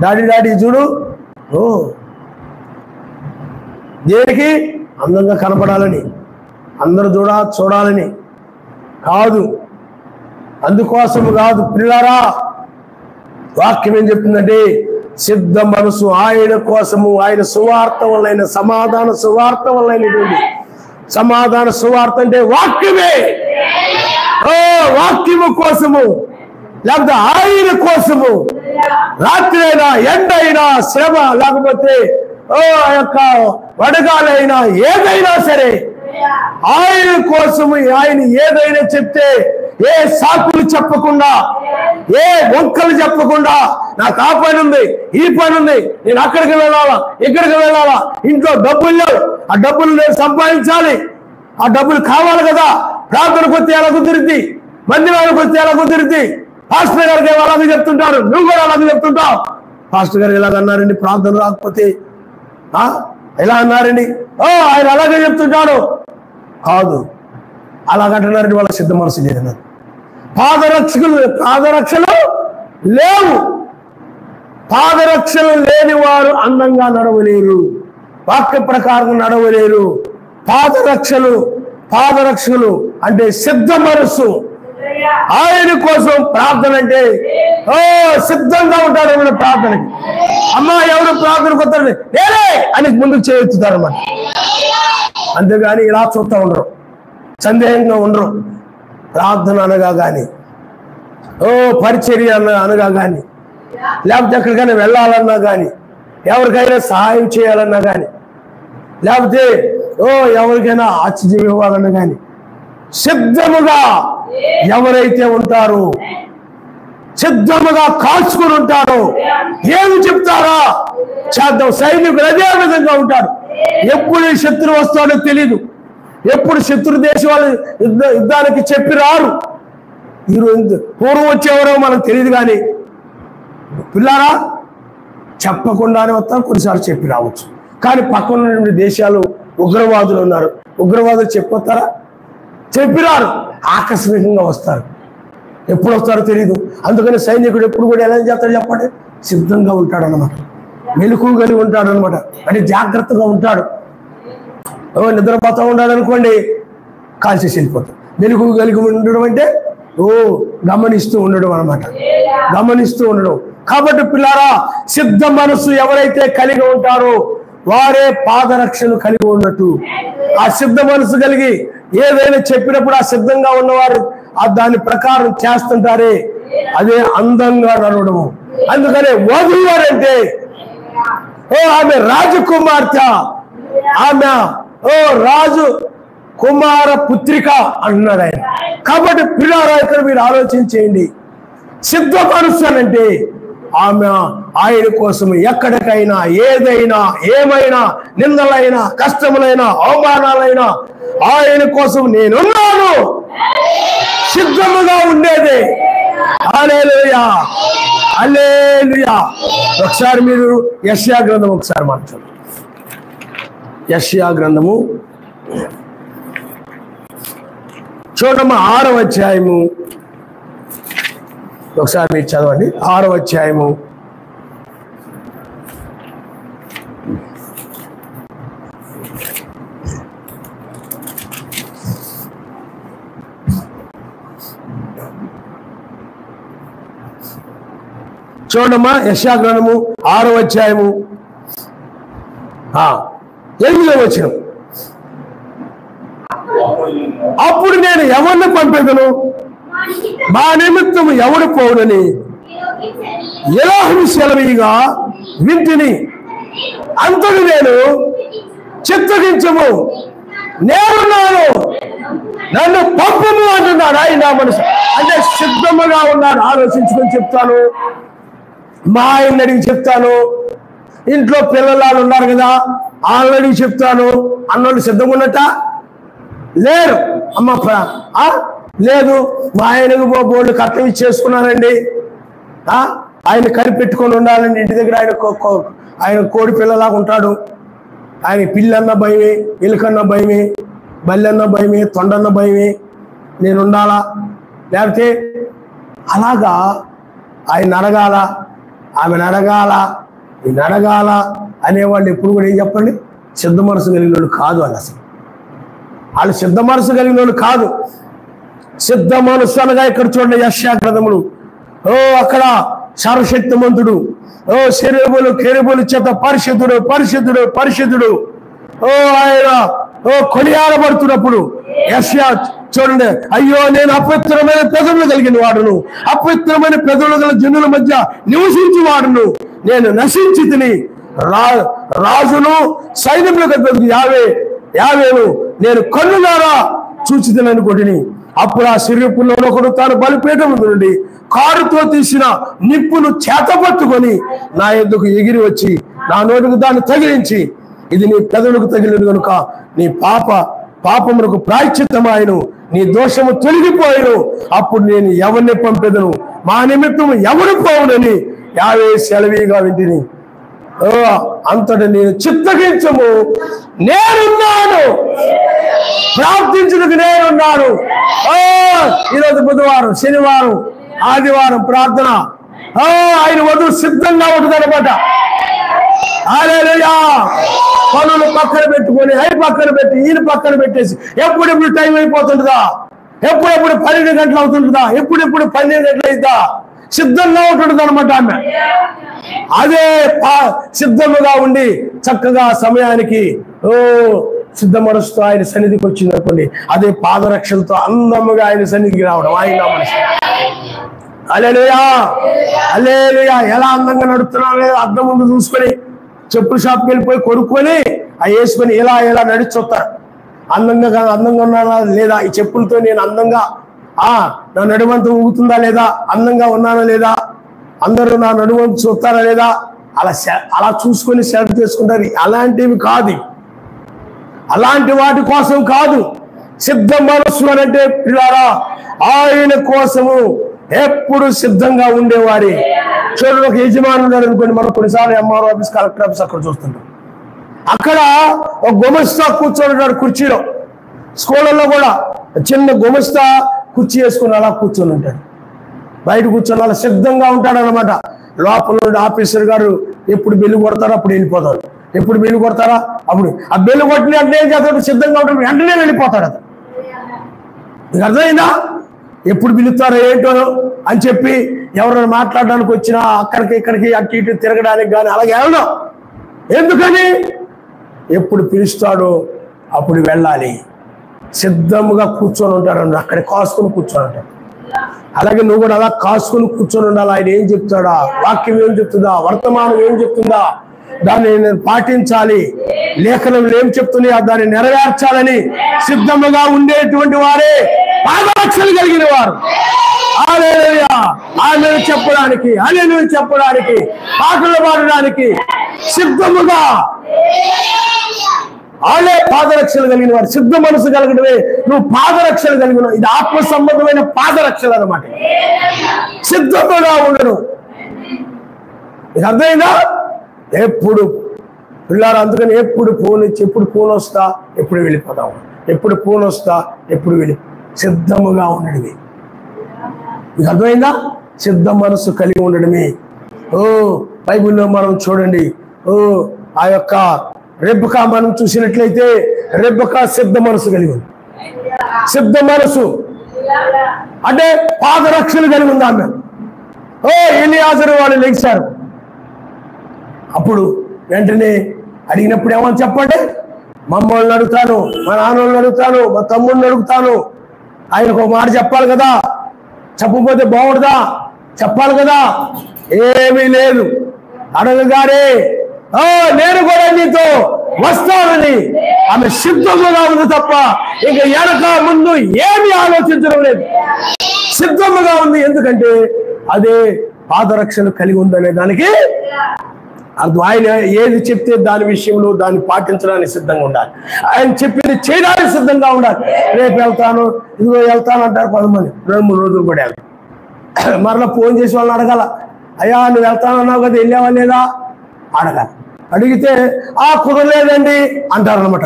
Speaker 1: డాడీ చూడు. దేనికి? అందంగా కనపడాలని, అందరూ చూడాలని కాదు, అందుకోసం కాదు. పిల్లారా, వాక్యం ఏం చెప్తుందంటే సిద్ధ మనసు ఆయన కోసము, ఆయన సువార్త వల్ల, సమాధాన సువార్త వల్ల. సమాధాన సువార్త అంటే వాక్యమే. వాక్యము కోసము, లేకపోతే ఆయన కోసము, రాత్రి అయినా ఎండైనా శ్రమ, లేకపోతే యొక్క వడగాలైనా ఏదైనా సరే ఆయన కోసము, ఆయన ఏదైనా చెప్తే ఏ సాకులు చెప్పకుండా, ఏ వంకలు చెప్పకుండా, నాకు ఆ పని ఉంది, ఈ పని ఉంది, నేను అక్కడికి వెళ్ళాలా, ఇక్కడికి వెళ్ళాలా, ఇంట్లో డబ్బులు లేవు, ఆ డబ్బులు నేను సంపాదించాలి, ఆ డబ్బులు కావాలి కదా, ప్రార్థనకు వస్తే ఎలా కుదిరిద్ది, మందిరానికి వస్తే ఎలా కుదిరిద్ది, పాస్టర్ గారికి అలాగే చెప్తుంటారు, నువ్వు కూడా అలాగే చెప్తుంటావు. పాస్టర్ గారు ఇలాగన్నారండి, ప్రార్థన రాకపోతే ఎలా అన్నారండి, ఆయన అలాగే చెప్తుంటాడు. కాదు, అలాగంటున్నారండి, వాళ్ళ సిద్ధ మనసు లేదన్నారు. పాదరక్షలు లేవు. పాదరక్షలు లేని వారు అందంగా నడవలేరు, వాక్య ప్రకారం నడవలేరు. పాదరక్షలు అంటే సిద్ధ మనస్సు. ఆయన కోసం ప్రార్థన అంటే సిద్ధంగా ఉంటాడు. ఏమైనా ప్రార్థనకి అమ్మా ఎవరు ప్రార్థనకు వస్తారని నేనే అని ముందుకు చేయుతారు అన్నమాట. అంతేగాని ఇలా చూస్తూ ఉండరు, సందేహంగా ఉండరు. ప్రార్థన అనగా కానీ, పరిచర్య అనగా కానీ, లేకపోతే ఎక్కడికైనా వెళ్ళాలన్నా కానీ, ఎవరికైనా సహాయం చేయాలన్నా కానీ, లేకపోతే ఎవరికైనా ఆశ్చర్యం ఇవ్వాలన్నా కానీ, సిద్ధముగా ఎవరైతే ఉంటారో, సిద్ధముగా కాల్చుకుని ఉంటారో, ఏమి చెప్తారా చేద్దాం. సైనికులు అదే విధంగా ఉంటాడు. ఎప్పుడు శత్రువు వస్తాడో తెలీదు, ఎప్పుడు శత్రు దేశం వాళ్ళు యుద్ధానికి చెప్పి రారు. ఈరోజు పూర్వం వచ్చేవరో మనకు తెలియదు, కానీ పిల్లారా చెప్పకుండానే వస్తారు, కొన్నిసార్లు చెప్పి రావచ్చు. కానీ పక్కన ఉన్నటువంటి దేశాలు ఉగ్రవాదులు ఉన్నారు, ఉగ్రవాదులు చెప్పొస్తారా? చెప్పిరారు, ఆకస్మికంగా వస్తారు. ఎప్పుడు వస్తారో తెలియదు. అందుకని సైనికుడు ఎప్పుడు కూడా ఎలా చేస్తాడు చెప్పండి, సిద్ధంగా ఉంటాడు అన్నమాట, మెలకువ కలిగి ఉంటాడు అనమాట. అంటే జాగ్రత్తగా ఉంటాడు. నిద్రపోతూ ఉన్నాడు అనుకోండి, కాల్చేసి వెళ్ళిపోతాడు. మెలకువ కలిగి ఉండడం అంటే గమనిస్తూ ఉండడం అనమాట, గమనిస్తూ ఉండడం. కాబట్టి పిల్లారా, సిద్ధ మనస్సు ఎవరైతే కలిగి ఉంటారో వారే పాదరక్షలు కలిగి ఉన్నట్టు. ఆ సిద్ధ మనసు కలిగి ఏదైనా చెప్పినప్పుడు ఆ సిద్ధంగా ఉన్నవారు దాని ప్రకారం చేస్తుంటారే, అదే అందంగా నడవడము. అందుకనే వధువారంటే ఆమె రాజకుమార్తె, ఆమె రాజు కుమార పుత్రిక అంటున్నాడు ఆయన. కాబట్టి పిల్లారా, ఇక్కడ మీరు ఆలోచించేయండి. సిద్ధ మనస్సు అంటే ఆమె ఆయన కోసం ఎక్కడికైనా, ఏదైనా, ఏమైనా, నిందలైనా, కష్టములైనా, అవమానాలైనా ఆయన కోసం నేనున్నాను సిద్ధముగా ఉండేది. హల్లెలూయా, హల్లెలూయా. ఒకసారి మీరు యెషయా గ్రంథం ఒకసారి మార్చండి. యెషయా గ్రంథము చూడమ్మా, 6వ అధ్యాయము ఒకసారి మీరు చదవండి. 6వ అధ్యాయము 6వ అధ్యాయము 8వ వచనం. అప్పుడు నేను ఎవరిని పంపేదను, మా నిమిత్తం ఎవడు పోవునని యెహోవా సెలవీయగా వింటిని. అంతటి నేను చిత్తగించము, నేనున్నాను, నన్ను పంపము అంటున్నాడు ఆయన మనసు. అంటే సిద్ధముగా ఉన్నాడు. ఆలోచించుకొని చెప్తాను, మా ఆయన అడిగి చెప్తాను, ఇంట్లో పిల్లలు ఉన్నారు కదా ఆల్రెడీ చెప్తాను అన్నోళ్ళు సిద్ధంగా ఉన్నట్ట లేరు. అమ్మ లేదు, మా ఆయనకు బోర్డు కట్టం ఇచ్చేసుకున్నానండి, ఆయన కనిపెట్టుకొని ఉండాలండి. ఇంటి దగ్గర ఆయన కోడి పిల్లలాగా ఉంటాడు. ఆయన పిల్లన్న భయమే, ఎలుకన్న భయమే, బల్లెన్న భయమే, తొండన్న భయమే, నేను ఉండాలా. లేకపోతే అలాగా ఆయన అడగాల, ఆమెను అడగాల, నేను అడగాల అనేవాళ్ళు ఎప్పుడు కూడా ఏం చెప్పండి, సిద్ధ మనసు కలిగిన వాళ్ళు కాదు. వాళ్ళు అసలు వాళ్ళు సిద్ధ మనసు కలిగిన వాళ్ళు కాదు. సిద్ధ మనసు అనగా ఇక్కడ చూడండి, యెషయా గ్రంథములు. అక్కడ సర్వశక్తిమంతుడు, శరీరములు కెరూబుల చేత పరిశుద్ధుడు పరిశుద్ధుడు పరిశుద్ధుడు ఆయన కొనియాడబడుతున్నప్పుడు యెషయా చూడండి, అయ్యో నేను అపవిత్రమైన పెదవులు కలిగిన వాడును, అపవిత్రమైన పెదవులు గల జనుల మధ్య నివసించి వాడును, నేను నశించి తిని రాజును సైన్యములకు యావేను నేను కన్నులారా చూచి తిననుకోటిని. అప్పుడు ఆ సిరియపుల్లో ఒకడు తాను బలిపీఠం నుండి కారుతో తీసిన నిప్పును చేతపట్టుకొని నా ఎద్దుకు ఎగిరి వచ్చి నా నోటికి దాన్ని తగిలించి, ఇది నీ పెదవులకు తగిలిన కనుక నీ పాపమునకు ప్రాయశ్చిత్తమాయను, నీ దోషము తొలగిపోయాను. అప్పుడు నేను ఎవరిని పంపెదను, మా నిమిత్తము ఎవరు పోవునని యావే సెలవీగా వింటిని. అంతటి నేను చిత్తగించము, నేనున్నాను, ప్రార్థించుటకు నేనున్నాను. ఈరోజు బుధవారం, శనివారం, ఆదివారం ప్రార్థన. ఆయన వధువు సిద్ధంగా ఉంటుంది అనమాట. హల్లెలూయా. పనులు పక్కన పెట్టుకొని అవి పక్కన పెట్టి ఈయన పక్కన పెట్టేసి ఎప్పుడెప్పుడు టైం అయిపోతుంటుందా, ఎప్పుడెప్పుడు 12 గంటలు అవుతుంటుందా, ఎప్పుడెప్పుడు 12 గంటలు అవుతుందా, సిద్ధంగా ఉంటుంది అనమాట ఆమె. అదే సిద్ధముగా ఉండి చక్కగా సమయానికి సిద్ధమరుస్తూ ఆయన సన్నిధికి వచ్చింది అనుకోండి, అదే పాదరక్షలతో అందముగా ఆయన సన్నిధికి రావడం. ఆయన హల్లెలూయా హల్లెలూయా. ఎలా అందంగా నడుస్తున్నావు అద్దం ముందు చూసుకొని, చెప్పుల షాప్కి వెళ్ళిపోయి కొనుక్కొని అవి వేసుకొని ఇలా ఇలా నడిచొస్తారు. అందంగా ఉన్నానా లేదా, ఈ చెప్పులతో నేను అందంగా నా నడుమంతా ఊగుతుందా లేదా, అందంగా ఉన్నానా లేదా, అందరూ నా నడుమంతా చూస్తారా లేదా, అలా చూసుకొని సెలెక్ట్ చేసుకుంటారు. అలాంటివి కాదు, అలాంటి వాటి కోసం కాదు. సిద్ధ మనస్సు అంటే పిల్లారా, ఆయన కోసము ఎప్పుడు సిద్ధంగా ఉండేవారి. చూడండి, ఒక యజమాని ఉన్నాడు అనుకోండి, మనం కొన్నిసార్లు ఎంఆర్ఓ ఆఫీస్, కలెక్టర్ ఆఫీస్ అక్కడ చూస్తుంటాం. అక్కడ ఒక గుమస్తా కూర్చొని ఉంటాడు కుర్చీలో. స్కూళ్ళల్లో కూడా చిన్న గుమస్తా కుర్చీ వేసుకుని అలా కూర్చొని ఉంటాడు. బయట కూర్చొని అలా సిద్ధంగా ఉంటాడు అనమాట. లోపల నుండి ఆఫీసర్ గారు ఎప్పుడు బెల్లు కొడతారో అప్పుడు వెళ్ళిపోతాడు, ఎప్పుడు బెల్లు కొడతారా అప్పుడు. ఆ బెల్లు కొట్టిన అంటే ఏం చేస్తాడు, సిద్ధంగా ఉంటాడు, వెంటనే వెళ్ళిపోతాడు. అది మీకు అర్థమైందా? ఎప్పుడు పిలుస్తారో ఏంటో అని చెప్పి ఎవరైనా మాట్లాడడానికి వచ్చినా అక్కడికి ఇక్కడికి అటు ఇటు తిరగడానికి కానీ అలాగే వెళ్ళడం. ఎందుకని? ఎప్పుడు పిలుస్తాడో అప్పుడు వెళ్ళాలి. సిద్ధముగా కూర్చొని ఉంటాడు, అక్కడ కాసుకొని కూర్చొని ఉంటాడు. అలాగే నువ్వు కూడా అలా కాసుకొని కూర్చొని ఉండాలి. ఆయన ఏం చెప్తాడా, వాక్యం ఏం చెప్తుందా, వర్తమానం ఏం చెప్తుందా, దాన్ని నేను పాటించాలి, లేఖనంలో ఏం చెప్తున్నాయా దాన్ని నెరవేర్చాలని సిద్ధముగా ఉండేటువంటి వారే పాదరక్షలు కలిగిన వారు. హల్లెలూయా. ఆమేన్ చెప్పడానికి, హల్లెలూయా చెప్పడానికి, పాటలు పాడడానికి సిద్ధముగా వాళ్ళే పాదరక్షలు కలిగిన వారు. సిద్ధ మనసు కలిగినవే నువ్వు పాదరక్షలు కలిగిన. ఇది ఆత్మ సంబంధమైన పాదరక్షలు అన్నమాట. సిద్ధముగా ఉండను. ఇది అర్థమైందా? ఎప్పుడు పిల్లారు, అందుకని ఎప్పుడు ఫోన్ వస్తా ఎప్పుడు వెళ్ళిపోతాం, ఎప్పుడు ఫోన్ వస్తా ఎప్పుడు వెళ్ళి సిద్ధముగా ఉండడమే. ఇది అర్థమైందా? సిద్ధ మనసు కలిగి ఉండడమే. బైబిల్లో మనం చూడండి, ఆ యొక్క రెబ్బకా మనం చూసినట్లయితే రెబ్బకా సిద్ధ మనసు కలిగి ఉంది. సిద్ధ మనసు అంటే పాదరక్షలు కలిగి ఉంది ఆమె. ఎలియాజరు వాళ్ళు లెగిశారు. అప్పుడు వెంటనే అడిగినప్పుడు ఏమని చెప్పండి, మా అమ్మోళ్ళని అడుగుతాను, మా నాన్నోళ్ళని అడుగుతాను, మా తమ్ముడిని అడుగుతాను. ఆయనకు ఒక మాట చెప్పాలి కదా, చెప్పకపోతే బాగుండదా? చెప్పాలి కదా. ఏమీ లేదు, అడగగానే నేను కూడా నీతో వస్తానని ఆమె సిద్ధముగా ఉంది తప్ప ఇంకా వెనక ముందు ఏమీ ఆలోచించడం లేదు. సిద్ధముగా ఉంది, ఎందుకంటే అదే పాదరక్షలు కలిగి ఉందనే దానికి అర్థం. ఆయన ఏది చెప్తే దాని విషయంలో దాన్ని పాటించడానికి సిద్ధంగా ఉండాలి. ఆయన చెప్పింది చేయడానికి సిద్ధంగా ఉండాలి. రేపు వెళ్తాను, ఇదిగో వెళ్తాను అంటారు కొంతమంది. 2-3 రోజులు కూడా వెళ్తాను. మరలా ఫోన్ చేసి వాళ్ళని అడగాల, అయ్యా నువ్వు వెళ్తానన్నావు కదా, వెళ్ళావా లేదా అడగాలి. అడిగితే కుదరలేదండి అంటారనమాట.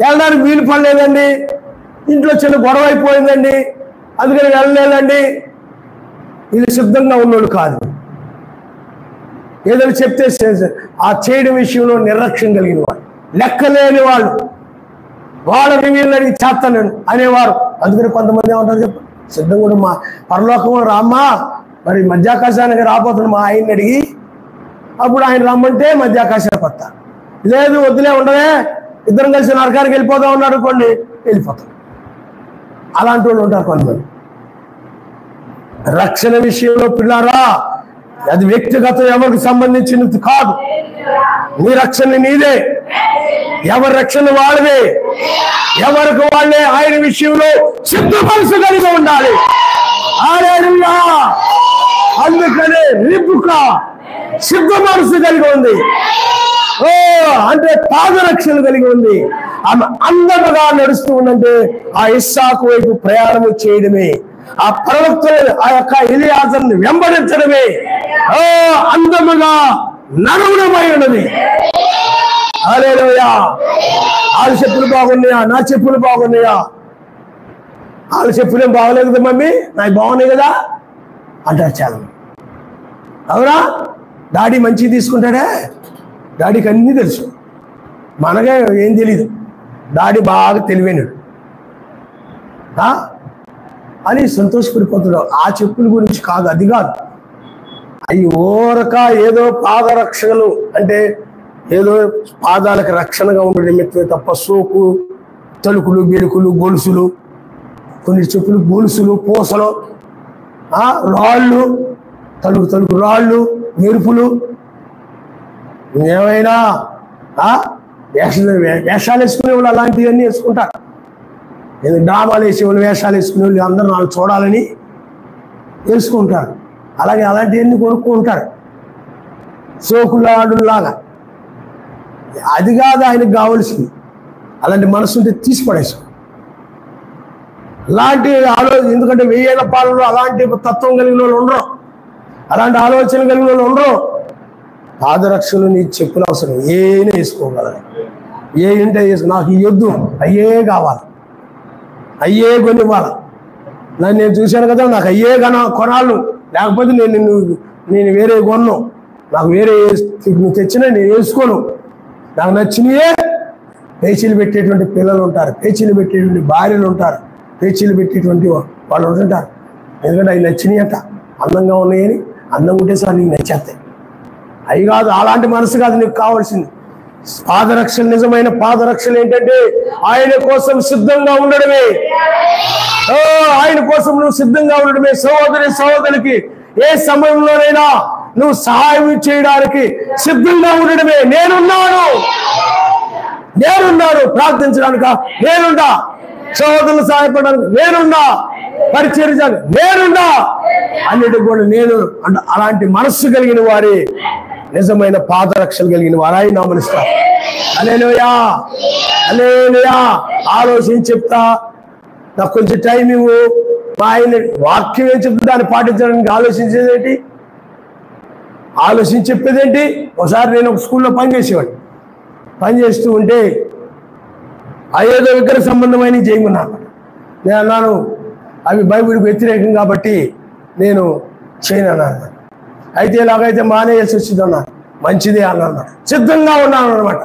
Speaker 1: వెళ్ళడానికి వీలు పడలేదండి, ఇంట్లో చిన్న గొడవ అయిపోయిందండి, అందుకని వెళ్ళలేదండి. ఇది సిద్ధంగా ఉన్నోళ్ళు కాదు. ఏదైనా చెప్తే ఆ చేయడం విషయంలో నిర్లక్ష్యం కలిగిన వాళ్ళు, లెక్కలేని వాళ్ళు, వాళ్ళని వీళ్ళని చేస్తాను నేను అనేవారు. అందుకని కొంతమంది ఏమంటారు చెప్పు, సిద్ధంగా కూడా మా పరలోకం రామ్మా, మరి మధ్యాకాశానికి రాబోతున్న మా ఆయన్ని అడిగి, అప్పుడు ఆయన రమ్మంటే మధ్యాకాశానికి వస్తా, లేదు వద్దులే ఉండవే, ఇద్దరం కలిసి నరకానికి వెళ్ళిపోదాం ఉన్నాడు అనుకోండి, వెళ్ళిపోతాం. అలాంటి వాళ్ళు ఉంటారు కొంతమంది. రక్షణ విషయంలో పిల్లారా, అది వ్యక్తిగతం ఎవరికి సంబంధించినది కాదు. నీ రక్షణ నీదే, ఎవరి రక్షణ వాళ్ళదే. ఎవరికి వాళ్ళే ఆయన విషయంలో సిద్ధ మనసు కలిగి ఉండాలి. హల్లెలూయా. అందుకనే రిబ్కా సిద్ధ మనసు కలిగి ఉంది. అంటే పాదరక్షణ కలిగి ఉంది. ఆమె అందముగా నడుస్తూ ఉందంటే ఆ ఇస్సాకు వైపు ప్రయాణం చేయడమే, ఆ ప్రవక్తలు ఆ యొక్క ఎలియాజర్ని వెంబడించడమే అందముగా నడవడమై ఉన్నది. హల్లెలూయా. వాళ్ళ చెప్పులు బాగున్నాయా, నా చెప్పులు బాగున్నాయా? వాళ్ళ చెప్పులేం బాగలేదు కదా మమ్మీ, నాకు బాగున్నాయి కదా అంటారు చాలా. అవునా? డాడీ మంచిగా తీసుకుంటాడే, డాడీకి అన్నీ తెలుసు, మనకే ఏం తెలీదు. డాడీ బాగా తెలివైనడు అని సంతోషపడిపోతున్నాడు. ఆ చెప్పుల గురించి కాదు, అది కాదు. అవి ఓరక ఏదో పాదరక్షలు అంటే ఏదో పాదాలకు రక్షణగా ఉండే నిమిత్తమే తప్ప సోకు, తలుకులు, బెలుకులు, గొలుసులు, కొన్ని చెప్పులు గొలుసులు, పూసలు, రాళ్ళు, తలుకు రాళ్ళు, మెరుపులు, ఏమైనా వేషాలు వేసుకునే వాళ్ళు అలాంటివన్నీ వేసుకుంటారు. డ్రామాలు వేసేవాళ్ళు, వేషాలు వేసుకునే వాళ్ళు అందరూ వాళ్ళు చూడాలని వేసుకుంటారు. అలాగే అలాంటివన్నీ కొనుక్కుంటారు సోకులాడులాగా. అది కాదు ఆయనకు కావలసింది. అలాంటి మనసు ఉంటే తీసి పడేసాం. అలాంటి ఆలోచన, ఎందుకంటే 1000 ఏళ్ల పాలనలో అలాంటి తత్వం కలిగిన వాళ్ళు ఉండరు, అలాంటి ఆలోచన కలిగిన వాళ్ళు ఉండరు. పాదరక్షలు నీ చెప్పులు అవసరం, ఏనే వేసుకోగలరు. ఏ ఇంటే వేసుకో, నాకు ఈ యొద్దు, అయ్యే కావాలి, అయ్యే కొనివ్వాలి. నేను చూశాను కదా, నాకు అయ్యే కొనాలు, లేకపోతే నేను వేరే కొన్నాను, నాకు వేరే నువ్వు తెచ్చినా నేను వేసుకోను, నాకు నచ్చినయే. పేచీలు పెట్టేటువంటి పిల్లలు ఉంటారు, పేచీలు పెట్టేటువంటి భార్యలు ఉంటారు, పేచీలు పెట్టేటువంటి వాళ్ళు ఉంటుంటారు. ఎందుకంటే అవి నచ్చినాయి అంట, అందంగా ఉన్నాయని. అందంగా ఉంటే సార్ నీకు నచ్చేస్తాయి. అవి కాదు, అలాంటి మనసు కాదు నీకు కావాల్సింది. పాదరక్షణ, నిజమైన పాదరక్షణ ఏంటంటే ఆయన కోసం సిద్ధంగా ఉండడమే. ఆయన కోసం నువ్వు సిద్ధంగా ఉండడమే. సహోదరికి ఏ సమయంలోనైనా నువ్వు సహాయం చేయడానికి సిద్ధంగా ఉండడమే. నేనున్నాను ప్రార్థించడానిక నేనుండా, సహోదరులు సహాయపడడానికి నేనుండా, పరిచర్యకు నేనుండా, అన్నిటికి కూడా నేను అంటే అలాంటి మనస్సు కలిగిన వారే నిజమైన పాదరక్షలు కలిగిన వారు ఆయన నామనిస్తారు. హల్లెలూయా, హల్లెలూయా. ఆలోచించి చెప్తా, నాకు కొంచెం టైం ఇవ్వు. మా ఆయన వాక్యం ఏం చెప్తే దాన్ని పాటించడానికి ఆలోచించేదేంటి, ఆలోచించి చెప్పేదేంటి. ఒకసారి నేను ఒక స్కూల్లో పనిచేసేవాడిని. పనిచేస్తూ ఉంటే ఏదో విగ్రహ సంబంధమైన చేయమన్నాను. నేను అన్నాను, అవి బైబిల్కి వ్యతిరేకం కాబట్టి నేను చేయను అన్నాను. అయితే ఇలాగైతే మానేయాల్సి వచ్చింది అన్నాను. మంచిదే అన్నాను, సిద్ధంగా ఉన్నాను అనమాట.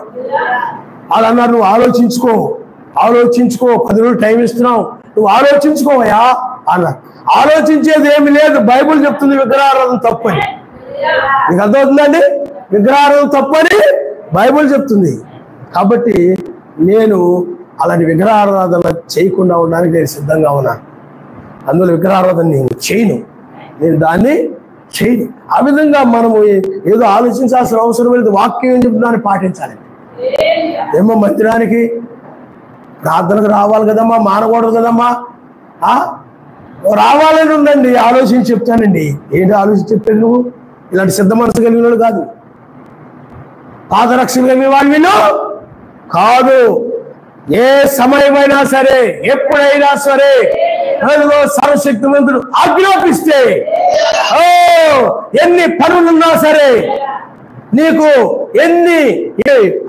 Speaker 1: వాళ్ళు అన్నారు, నువ్వు ఆలోచించుకో 10 రోజులు టైం ఇస్తున్నావు, నువ్వు ఆలోచించుకోవయ్యా అన్నారు. ఆలోచించేది ఏమి లేదు, బైబిల్ చెప్తుంది విగ్రహారాధన తప్పని. మీకు అర్థమవుతుందండి? విగ్రహారాధన తప్పని బైబిల్ చెప్తుంది. కాబట్టి నేను అలాంటి విగ్రహారాధన చేయకుండా ఉండడానికి నేను సిద్ధంగా ఉన్నాను. అందులో విగ్రహారాధన నేను చేయను, నేను దాన్ని చేయను. ఆ విధంగా మనము ఏదో ఆలోచించాల్సిన అవసరం లేదు. వాక్యం ఏం చెప్తుందని పాటించాలి. ఏమో మందిరానికి ప్రార్థనకు రావాలి కదమ్మా, మానకూడదు కదమ్మా. రావాలని ఉండండి, ఆలోచించి చెప్తానండి. ఏంటి ఆలోచించి చెప్తాను? నువ్వు ఇలాంటి సిద్ధ మనసు కలిగిన కాదు, పాదరక్షణ కలిగిన వాళ్ళు వీళ్ళు కాదు. ఏ సమయమైనా సరే, ఎప్పుడైనా సరే సర్వశక్తిమంతుడు ఆజ్ఞాపిస్తే ఎన్ని పనులున్నా సరే, నీకు ఎన్ని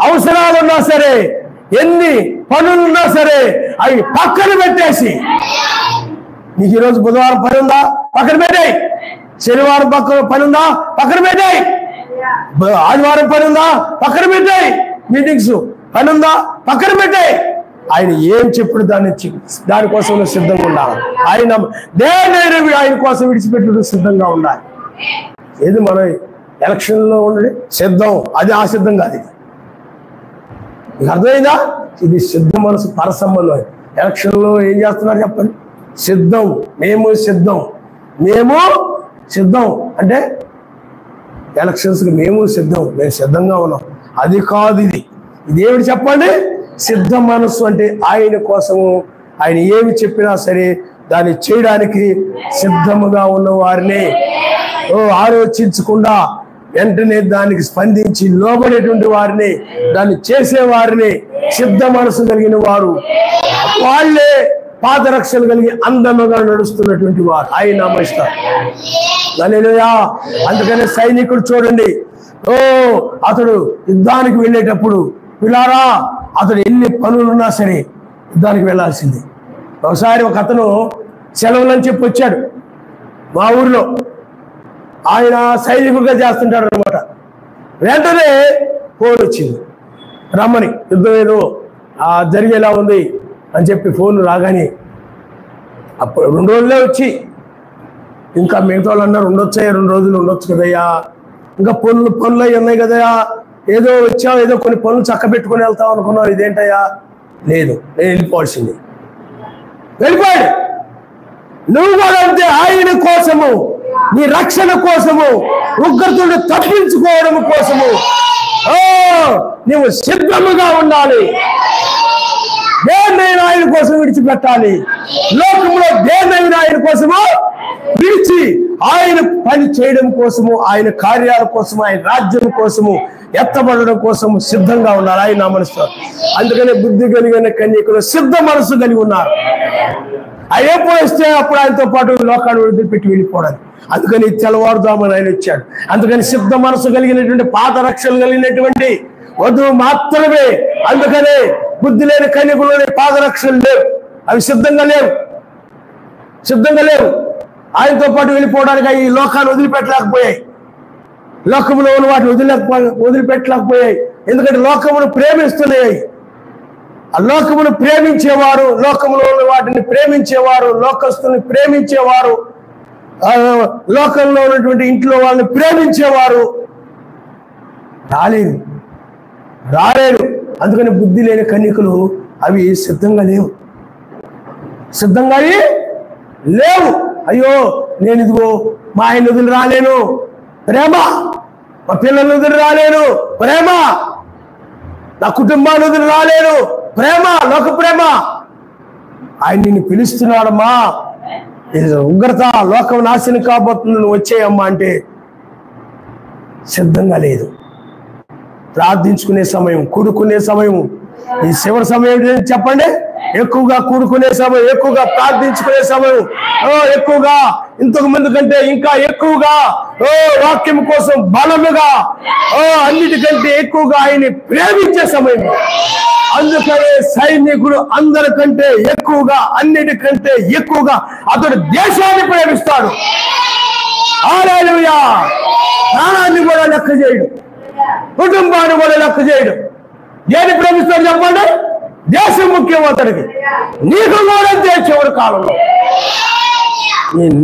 Speaker 1: అవసరాలున్నా సరే, ఎన్ని పనులున్నా సరే అవి పక్కన పెట్టేసి, నీకు ఈరోజు బుధవారం పని ఉందా పక్కన పెట్టాయి, శనివారం పని ఉందా పక్కన పెట్టాయి, ఆదివారం పని ఉందా పక్కన పెట్టాయి, మీటింగ్స్ పని ఉందా పక్కన పెట్టాయి. ఆయన ఏం చెప్పుడు దానికోసం సిద్ధంగా ఉండాలి. ఆయన దేని ఆయన కోసం విడిచిపెట్టు సిద్ధంగా ఉండాలి. ఏది మనం ఎలక్షన్లో ఉండే సిద్ధం, అది ఆ సిద్ధం కాదు. ఇది మీకు అర్థమైందా? ఇది సిద్ధ మనసు పరసంబంధం. ఎలక్షన్లో ఏం చేస్తున్నారు చెప్పండి? సిద్ధం, మేము సిద్ధం, మేము సిద్ధం అంటే ఎలక్షన్స్కి మేము సిద్ధం, మేము సిద్ధంగా ఉన్నాం. అది కాదు ఇది. ఇదేమిటి చెప్పండి? సిద్ధ మనస్సు అంటే ఆయన కోసము, ఆయన ఏమి చెప్పినా సరే దాన్ని చేయడానికి సిద్ధముగా ఉన్న వారిని, ఆలోచించకుండా వెంటనే దానికి స్పందించి లోబడేటువంటి వారిని, దాన్ని చేసేవారిని, సిద్ధ మనసు కలిగిన వారు, వాళ్ళే పాదరక్షలు కలిగి అందముగా నడుస్తున్నటువంటి వారు. ఆయన నమస్కారం. హల్లెలూయా. అందుకనే సైనికుడు చూడండి, అతడు యుద్ధానికి వెళ్ళేటప్పుడు పిల్లారా, అతడు ఎన్ని పనులున్నా సరే యుద్ధానికి వెళ్ళాల్సిందే. ఒకసారి ఒక అతను సెలవులని చెప్పి వచ్చాడు మా ఊర్లో. ఆయన సైనికుడిగా చేస్తుంటాడు అనమాట. వెంటనే ఫోన్ వచ్చింది, రమ్మని, యుద్ధం ఏదో జరిగేలా ఉంది అని చెప్పి ఫోన్ రాగానే అప్పుడు 2 రోజులే వచ్చి, ఇంకా మిగతా వాళ్ళు అన్నారు 2 రోజులు ఉండొచ్చు కదయ్యా, ఇంకా పనులు అవి ఉన్నాయి కదయ్యా, ఏదో వచ్చావు, ఏదో కొన్ని పనులు చక్క పెట్టుకుని వెళ్తావు అనుకున్నావు, ఇదేంటయ్యా? లేదు, నేను వెళ్ళిపోవాల్సింది. వెళ్ళిపోయాడు. నువ్వు కూడా అంతే. ఆయన కోసము, నీ రక్షణ కోసము, ఉగ్రతుడు తప్పించుకోవడం కోసము నువ్వు సిద్ధముగా ఉండాలి. దేన్నైనా ఆయన కోసం విడిచిపెట్టాలి. లోకంలో దేన్నైనా ఆయన కోసము విడిచి ఆయన పని చేయడం కోసము, ఆయన కార్యాల కోసము, ఆయన రాజ్యం కోసము, ఎత్తబడడం కోసము సిద్ధంగా ఉన్నారు. ఆయన మనసు. అందుకనే బుద్ధి కలిగిన కన్యకులు సిద్ధ మనసు కలిగి ఉన్నారు. ఆయన ఎప్పుడు వస్తే అప్పుడు ఆయనతో పాటు లోకాన్ని వదిలిపెట్టి వెళ్ళిపోవడానికి. అందుకని తెల్లవారుదామని ఆయన వచ్చాడు. అందుకని సిద్ధ మనసు కలిగినటువంటి, పాదరక్షలు కలిగినటువంటి వధువు మాత్రమే. అందుకనే బుద్ధి లేని కన్యకులోని పాదరక్షలు లేవు, అవి సిద్ధంగా లేవు, సిద్ధంగా లేవు. ఆయనతో పాటు వెళ్ళిపోవడానికి ఈ లోకాన్ని వదిలిపెట్టలేకపోయాయి, లోకంలో ఉన్న వాటిని వదిలిపెట్టలేకపోయాయి. ఎందుకంటే లోకమును ప్రేమిస్తున్నాయి. ఆ లోకమును ప్రేమించేవారు, లోకంలో ఉన్న వాటిని ప్రేమించేవారు, లోకస్తుల్ని ప్రేమించేవారు, లోకంలో ఉన్నటువంటి ఇంట్లో వాళ్ళని ప్రేమించేవారు రాలేరు. అందుకని బుద్ధి లేని కన్యకులు అవి సిద్ధంగా లేవు, సిద్ధంగా లేవు. అయ్యో, నేను ఇదిగో మా ఆయన వదిలి రాలేను ప్రేమ, మా పిల్లల వదిలి రాలేను ప్రేమ, నా కుటుంబాన్ని వదిలి రాలేను ప్రేమ, లోక ప్రేమ. ఆయన నిన్ను పిలుస్తున్నాడమ్మా, ఉగ్రత, లోకం నాశనం కాబోతుంది, నువ్వు వచ్చేయమ్మా అంటే సిద్ధంగా లేదు. ప్రార్థించుకునే సమయం, కూడుకునే సమయం, ఈ చివరి సమయం చెప్పండి. ఎక్కువగా కూడుకునే సమయం, ఎక్కువగా ప్రార్థించుకునే సమయం, ఎక్కువగా ఇంతకు ముందు కంటే ఇంకా ఎక్కువగా వాక్యం కోసం బలముగా, అన్నిటికంటే ఎక్కువగా ఆయన్ని ప్రేమించే సమయం. అందుకనే సైనికుడు అందరికంటే ఎక్కువగా, అన్నిటికంటే ఎక్కువగా అతడు దేశాన్ని ప్రేమిస్తాడు. హల్లెలూయా. ప్రాణాన్ని కూడా లెక్క చేయడు, కుటుంబాన్ని కూడా లెక్క చేయడు. దేని ప్రేమిస్తాడు చెప్పండి? దేశం ముఖ్యం అతడికి. నీకు కూడా అంతే. చివరి కాలంలో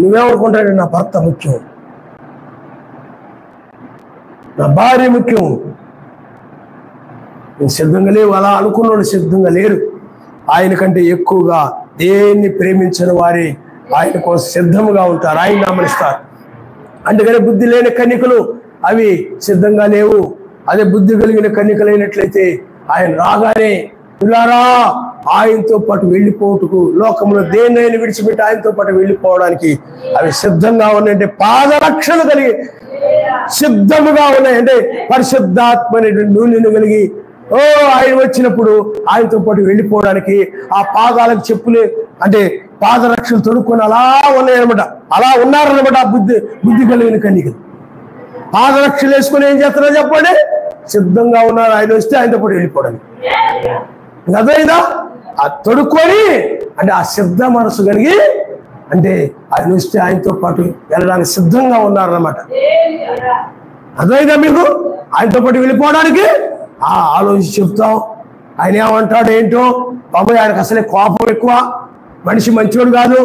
Speaker 1: నువ్వేమనుకుంటాడు? నా భర్త ముఖ్యం, నా భార్య ముఖ్యం, నువ్వు సిద్ధంగా లేవు. అలా అనుకున్న సిద్ధంగా లేరు. ఆయన కంటే ఎక్కువగా దేన్ని ప్రేమించిన వారి ఆయన కోసం సిద్ధముగా ఉంటారు, ఆయన నామనిస్తారు. అందుకని బుద్ధి లేని కన్యకలు అవి సిద్ధంగా లేవు. అదే బుద్ధి కలిగిన కన్యకలైనట్లయితే ఆయన రాగానే పిల్లారా ఆయనతో పాటు వెళ్ళిపోటుకు, లోకంలో దేన్నైనా విడిచిపెట్టి ఆయనతో పాటు వెళ్ళిపోవడానికి అవి సిద్ధంగా ఉన్నాయంటే పాదరక్షలు కలిగి సిద్ధముగా ఉన్నాయంటే పరిశుద్ధాత్మని నూనెను కలిగి ఆయన వచ్చినప్పుడు ఆయనతో పాటు వెళ్ళిపోవడానికి ఆ పాదాలకు చెప్పులే అంటే పాదరక్షలు తొడుక్కొని అలా ఉన్నాయన్నమాట. అలా ఉన్నారన్నమాట ఆ బుద్ధి కలిగిన కన్యకలు. పాదరక్షలు వేసుకొని ఏం చేస్తున్నారో చెప్పండి, సిద్ధంగా ఉన్నారు ఆయన వస్తే ఆయనతో పాటు వెళ్ళిపోవడానికి. అదేదా ఆ తొడుక్కొని అంటే ఆ సిద్ధ మనసు కలిగి అంటే ఆయన వస్తే ఆయనతో పాటు వెళ్ళడానికి సిద్ధంగా ఉన్నారన్నమాట. అదేదా మీకు ఆయనతో పాటు వెళ్ళిపోవడానికి ఆలోచించి చెప్తాం. ఆయన ఏమంటాడు ఏంటో, బాబాయ్ ఆయనకు అసలే కోపం ఎక్కువ, మనిషి మంచివాడు కాదు,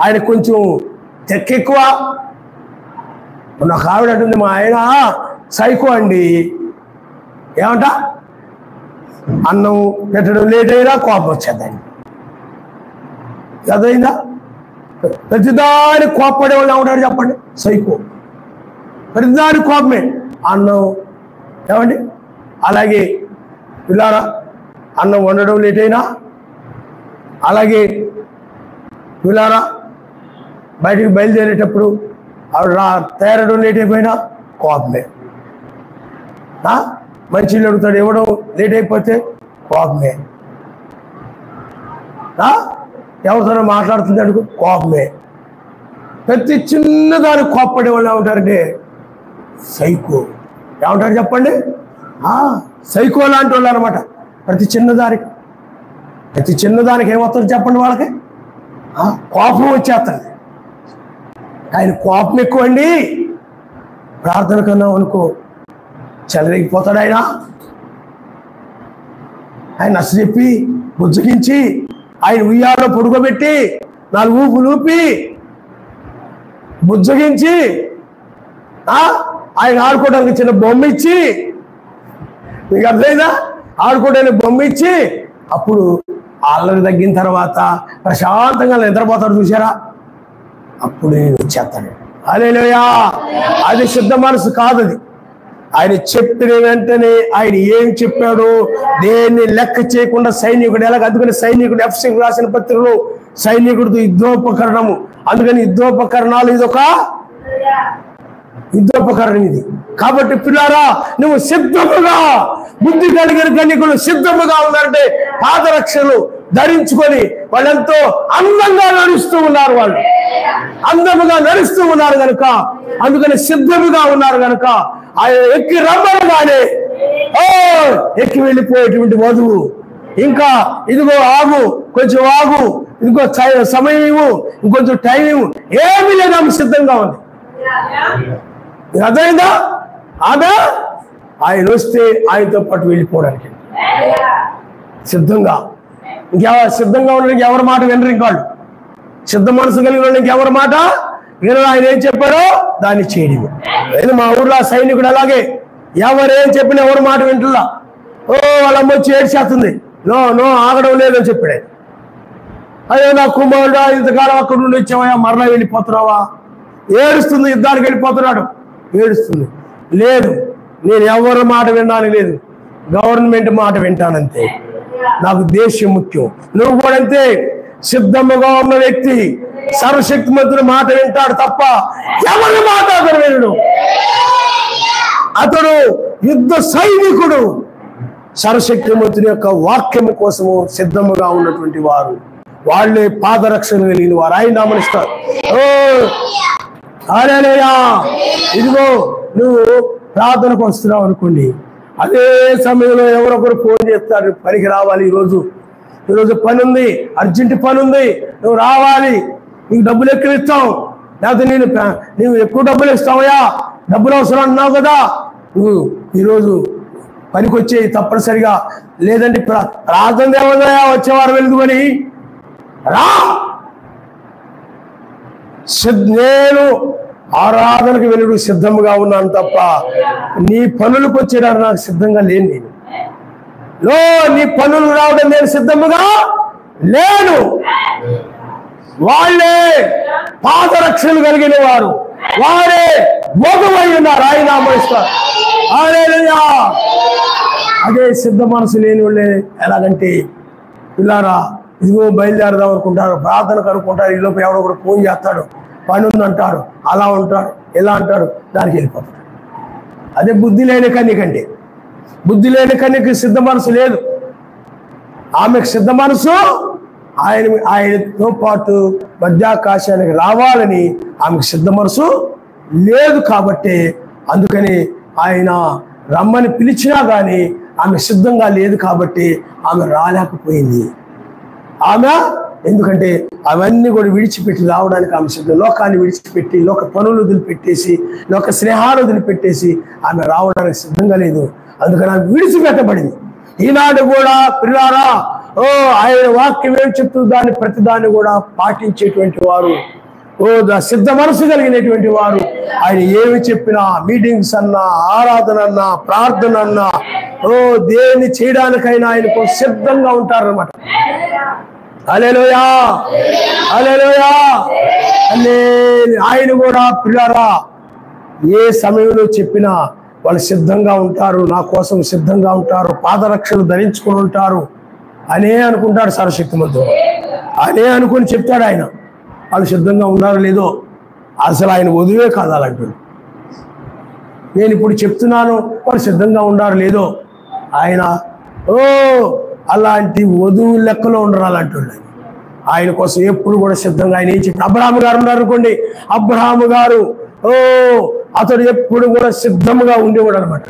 Speaker 1: ఆయన కొంచెం తెక్కెక్కువ. నాకు ఆవిడ అంటుంది మా ఆయన సైకో అండి. ఏమంట అన్నం పెట్టడం లేట్ అయినా కోపం వచ్చేద్దండి. అదైందా ప్రతిదాని కోపపడే వాళ్ళు ఏమంటారు చెప్పండి, సైకో. ప్రతిదాని కోపమే. అన్నం ఏమండి అలాగే పిల్లారా అన్నం వండడం లేట్ అయినా, అలాగే పిల్లారా బయటికి బయలుదేరేటప్పుడు ఆవిడ తయారడం లేట్ అయిపోయినా కోపమే. మంచిళ్ళు అడుగుతాడు ఇవ్వడం లేట్ అయిపోతే కోపమే. ఎవరితోనో మాట్లాడుతుంది అడుగు కోపమే. ప్రతి చిన్నదానికి కోప్పడే వాళ్ళు ఏమంటారంటే సైకో. ఏమంటారు చెప్పండి, సైకో లాంటి వాళ్ళు అనమాట. ప్రతి చిన్నదానికి ఏమవుతుంది చెప్పండి, వాళ్ళకి కోపం వచ్చేస్తుంది. ఆయన కోపం ఎక్కువ అండి. ప్రార్థన కన్నా అనుకో చెలరేగిపోతాడు ఆయన. నచ్చ చెప్పి బుజ్జగించి ఆయన ఉయ్యాలో పొడుకోబెట్టి 4 ఊపులు ఊపి బుజ్జగించి ఆయన ఆడుకోవడానికి చిన్న బొమ్మ ఇచ్చి, మీకు అర్థమైందా, ఆడుకోవడానికి బొమ్మ ఇచ్చి అప్పుడు అల్లరి తగ్గిన తర్వాత ప్రశాంతంగా నిద్రపోతాడు చూసారా, అప్పుడు నేను వచ్చేస్తాను. హల్లెలూయా. అది సిద్ధ మనసు కాదు. అది ఆయన చెప్పిన వెంటనే ఆయన ఏం చెప్పాడో దేన్ని లెక్క చేయకుండా సైనికుడు ఎలాగ, అందుకని సైనికుడు ఎఫ్ఎస్సీకి రాసిన పత్రికలో సైనికుడితో యుద్ధోపకరణము, అందుకని యుద్ధోపకరణాలు ఇదొక యుద్ధోపకరణం ఇది. కాబట్టి పిల్లారా నువ్వు సిద్ధముగా, బుద్ధి కలిగిన కన్యకులు సిద్ధముగా ఉన్నారంటే పాదరక్షలు ధరించుకొని వాళ్ళెంతో అందంగా నడుస్తూ ఉన్నారు. వాళ్ళు అందముగా నడుస్తూ ఉన్నారు కనుక, అందుకని సిద్ధముగా ఉన్నారు కనుక ఆయన ఎక్కి రమ్మనగానే ఎక్కి వెళ్ళిపోయేటువంటి వధువు ఇంకా ఇదిగో ఆగు, కొంచెం ఆగు, ఇదిగో సమయం ఇవ్వు, ఇంకొంచెం టైం ఇవ్వు, ఏమీ లేదు, ఆమె సిద్ధంగా ఉంది. అదైందా ఆమె ఆయన వస్తే ఆయనతో పాటు వెళ్ళిపోవడానికి సిద్ధంగా. ఇంకెవరు సిద్ధంగా ఉండడానికి ఎవరి మాట వినరు. ఇంకాళ్ళు సిద్ధ మనసు కలిగిన వాళ్ళు ఇంకెవరి మాట వినరు. ఆయన ఏం చెప్పారో దాన్ని చేయడం. మా ఊర్లో సైనికుడు అలాగే ఎవరేం చెప్పినా ఎవరి మాట వింటున్నా వాళ్ళమ్మ వచ్చి ఏడ్చేస్తుంది, నో ఆగడం లేదని చెప్పాడు. అదే నా కుమారుడు ఇంతకాలం అక్కడ నుండి వచ్చావా, మరలా వెళ్ళిపోతున్నావా, ఏడుస్తుంది, యుద్ధానికి వెళ్ళిపోతున్నాడు, ఏడుస్తుంది. లేదు, నేను ఎవరి మాట వినడానికి లేదు, గవర్నమెంట్ మాట వింటానంతే, నాకు దేశం ముఖ్యం. నువ్వు కూడా అంతే, సిద్ధముగా ఉన్న వ్యక్తి సర్వశక్తిమంతుని మాట వింటాడు తప్ప ఎవరి మాట అతను వినడు. అతడు యుద్ధ సైనికుడు, సర్వశక్తిమంతుని యొక్క వాక్యం కోసము సిద్ధముగా ఉన్నటువంటి వారు, వాళ్ళే పాదరక్షణ కలిగిన వారు. ఆయన నామనిస్తారు. హల్లెలూయా. ఇదిగో నువ్వు ప్రార్థనకు వస్తున్నావు అనుకోండి, అదే సమయంలో ఎవరొకరు ఫోన్ చేస్తారు, పనికి రావాలి, ఈరోజు పని ఉంది, అర్జెంట్ పని ఉంది, నువ్వు రావాలి, నీకు డబ్బులు ఎక్కువ ఇస్తావు, లేకపోతే నువ్వు ఎక్కువ డబ్బులు ఇస్తావయా, డబ్బులు అవసరం అన్నావు కదా, నువ్వు ఈరోజు పనికి వచ్చేయి తప్పనిసరిగా, లేదంటే ప్రార్థన దేవదయా వచ్చేవారు వెళ్దుకొని రా. నేను ఆరాధనకు వెళ్ళడు సిద్ధంగా ఉన్నాను తప్ప నీ పనులకు వచ్చేయడానికి నాకు సిద్ధంగా లేను. నేను నీ పనులు రావడం నేను సిద్ధముగా లేను. వాళ్ళే పాదరక్షలు కలిగిన వారు, వారే మోగమై ఉన్నారు. ఆయన నామస్తారు. అదే సిద్ధ మనసు లేని వాళ్ళే ఎలాగంటే పిల్లారా ఇదిగో బయలుదేరదాం అనుకుంటారు, ప్రార్థనకు అనుకుంటారు, ఈ లోపు ఎవడో కూడా ఫోన్ చేస్తాడు, పని ఉందంటాడు, అలా ఉంటాడు, ఇలా అంటాడు, దానికి వెళ్ళిపోతాడు. అదే బుద్ధి లేని కన్యకంటే. బుద్ధి లేని కన్యకి సిద్ధ మనసు లేదు. ఆమెకు సిద్ధ మనసు ఆయనతో పాటు మధ్యాకాశానికి రావాలని ఆమెకు సిద్ధ మనసు లేదు. కాబట్టి అందుకని ఆయన రమ్మని పిలిచినా కానీ ఆమె సిద్ధంగా లేదు. కాబట్టి ఆమె రాలేకపోయింది. ఆమె ఎందుకంటే అవన్నీ కూడా విడిచిపెట్టి రావడానికి ఆమె సిద్ధం. లోకాన్ని విడిచిపెట్టి, లోక పనులు వదిలిపెట్టేసి, లోక స్నేహాలు వదిలిపెట్టేసి ఆమె రావడానికి సిద్ధంగా లేదు. అందుకని ఆమె విడిచిపెట్టబడింది. ఈనాడు కూడా పిల్లారా ఆయన వాక్యం ఏం చెప్తుంది దాన్ని ప్రతిదాన్ని కూడా పాటించేటువంటి వారు, సిద్ధ మనసు కలిగినటువంటి వారు ఆయన ఏమి చెప్పినా, మీటింగ్స్ అన్నా, ఆరాధన అన్నా, ప్రార్థన అన్నా, దేన్ని చేయడానికైనా ఆయనకు సిద్ధంగా ఉంటారన్నమాట. హల్లెలూయా, హల్లెలూయా. ఆయన కూడా పిల్లారా ఏ సమయంలో చెప్పినా వాళ్ళు సిద్ధంగా ఉంటారు, నా కోసం సిద్ధంగా ఉంటారు, పాదరక్షలు ధరించుకుని ఉంటారు అనే అనుకుంటాడు సర్వశక్తిమంతుడు. అనే అనుకుని చెప్తాడు ఆయన. వాళ్ళు సిద్ధంగా ఉన్నారో లేదో అసలు ఆయన వధువే కాదు అలాంటి. నేను ఇప్పుడు చెప్తున్నాను వాళ్ళు సిద్ధంగా ఉన్నారో లేదో ఆయన అలాంటి వధువు లెక్కలో ఉండరు అలాంటి వాళ్ళు. ఆయన కోసం ఎప్పుడు కూడా సిద్ధంగా ఆయన ఏం చెప్పి అబ్రహాము గారు ఉన్నారు అనుకోండి, అబ్రహాము గారు అతడు ఎప్పుడు కూడా సిద్ధంగా ఉండేవాడు అనమాట.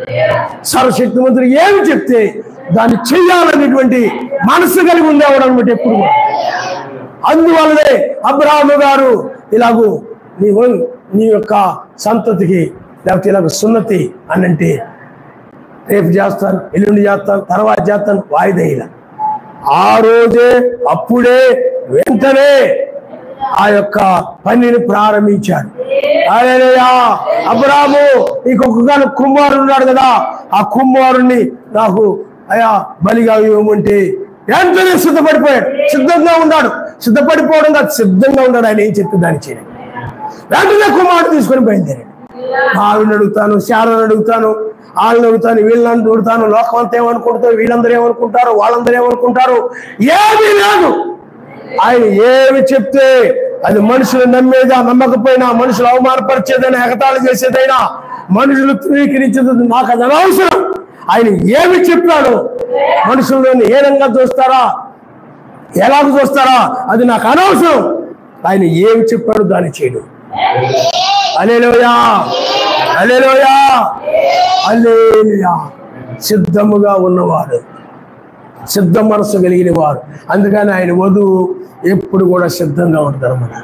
Speaker 1: సర్వశక్తిమంతుడు ఏమి చెప్తే దాన్ని చెయ్యాలనేటువంటి మనసు కలిగి ఉండేవాడు అనమాట ఎప్పుడు కూడా. అందువల్లనే అబ్రహాము గారు ఇలాగూ నీ యొక్క సంతతికి లేకపోతే ఇలాగ సున్నతి అని అంటే రేపు చేస్తాను, ఎల్లుండి చేస్తాను, తర్వాత చేస్తాను వాయిదా ఇలా. ఆ రోజే అప్పుడే వెంటనే ఆ యొక్క పనిని ప్రారంభించాడు. అబ్రహాము ఇంకొక కుమారుడు ఉన్నాడు కదా, ఆ కుమారుణ్ణి నాకు అయా బలిగా ఇవ్వమంటే వెంటనే సిద్ధపడిపోయాడు. సిద్ధంగా ఉన్నాడు. సిద్ధపడిపోవడం కాదు, సిద్ధంగా ఉన్నాడు. ఆయన ఏం చెప్తే దాన్ని చేయడం. వెంటనే కుమారుడు తీసుకొని బయలుదేరాడు. ఆవిడని అడుగుతాను, శారని అడుగుతాను, వాళ్ళని అడుగుతాను, వీళ్ళని అడుగుతాను, లోకం అంతా ఏమనుకుంటారు, వీళ్ళందరూ ఏమనుకుంటారు, వాళ్ళందరూ ఏమనుకుంటారు, ఏమీ లేదు. ఆయన ఏమి చెప్తే అది మనుషులు నమ్మేదా నమ్మకపోయినా, మనుషులు అవమానపరిచేదైనా, ఎగతాళి చేసేదైనా, మనుషులు ధృవీకరించేది నాకు అది అనవసరం. ఆయన ఏమి చెప్పాడు, మనుషులను ఏ రంగా చూస్తారా, ఎలాగ చూస్తారా, అది నాకు అనవసరం. ఆయన ఏమి చెప్పాడు దాన్ని చేయడు. హల్లెలూయా, హల్లెలూయా, హల్లెలూయా. సిద్ధముగా ఉన్నవాడు, సిద్ధ మనసు కలిగిన వారు. అందుకని ఆయన వధువు ఎప్పుడు కూడా సిద్ధంగా ఉంటారు అన్నమాట.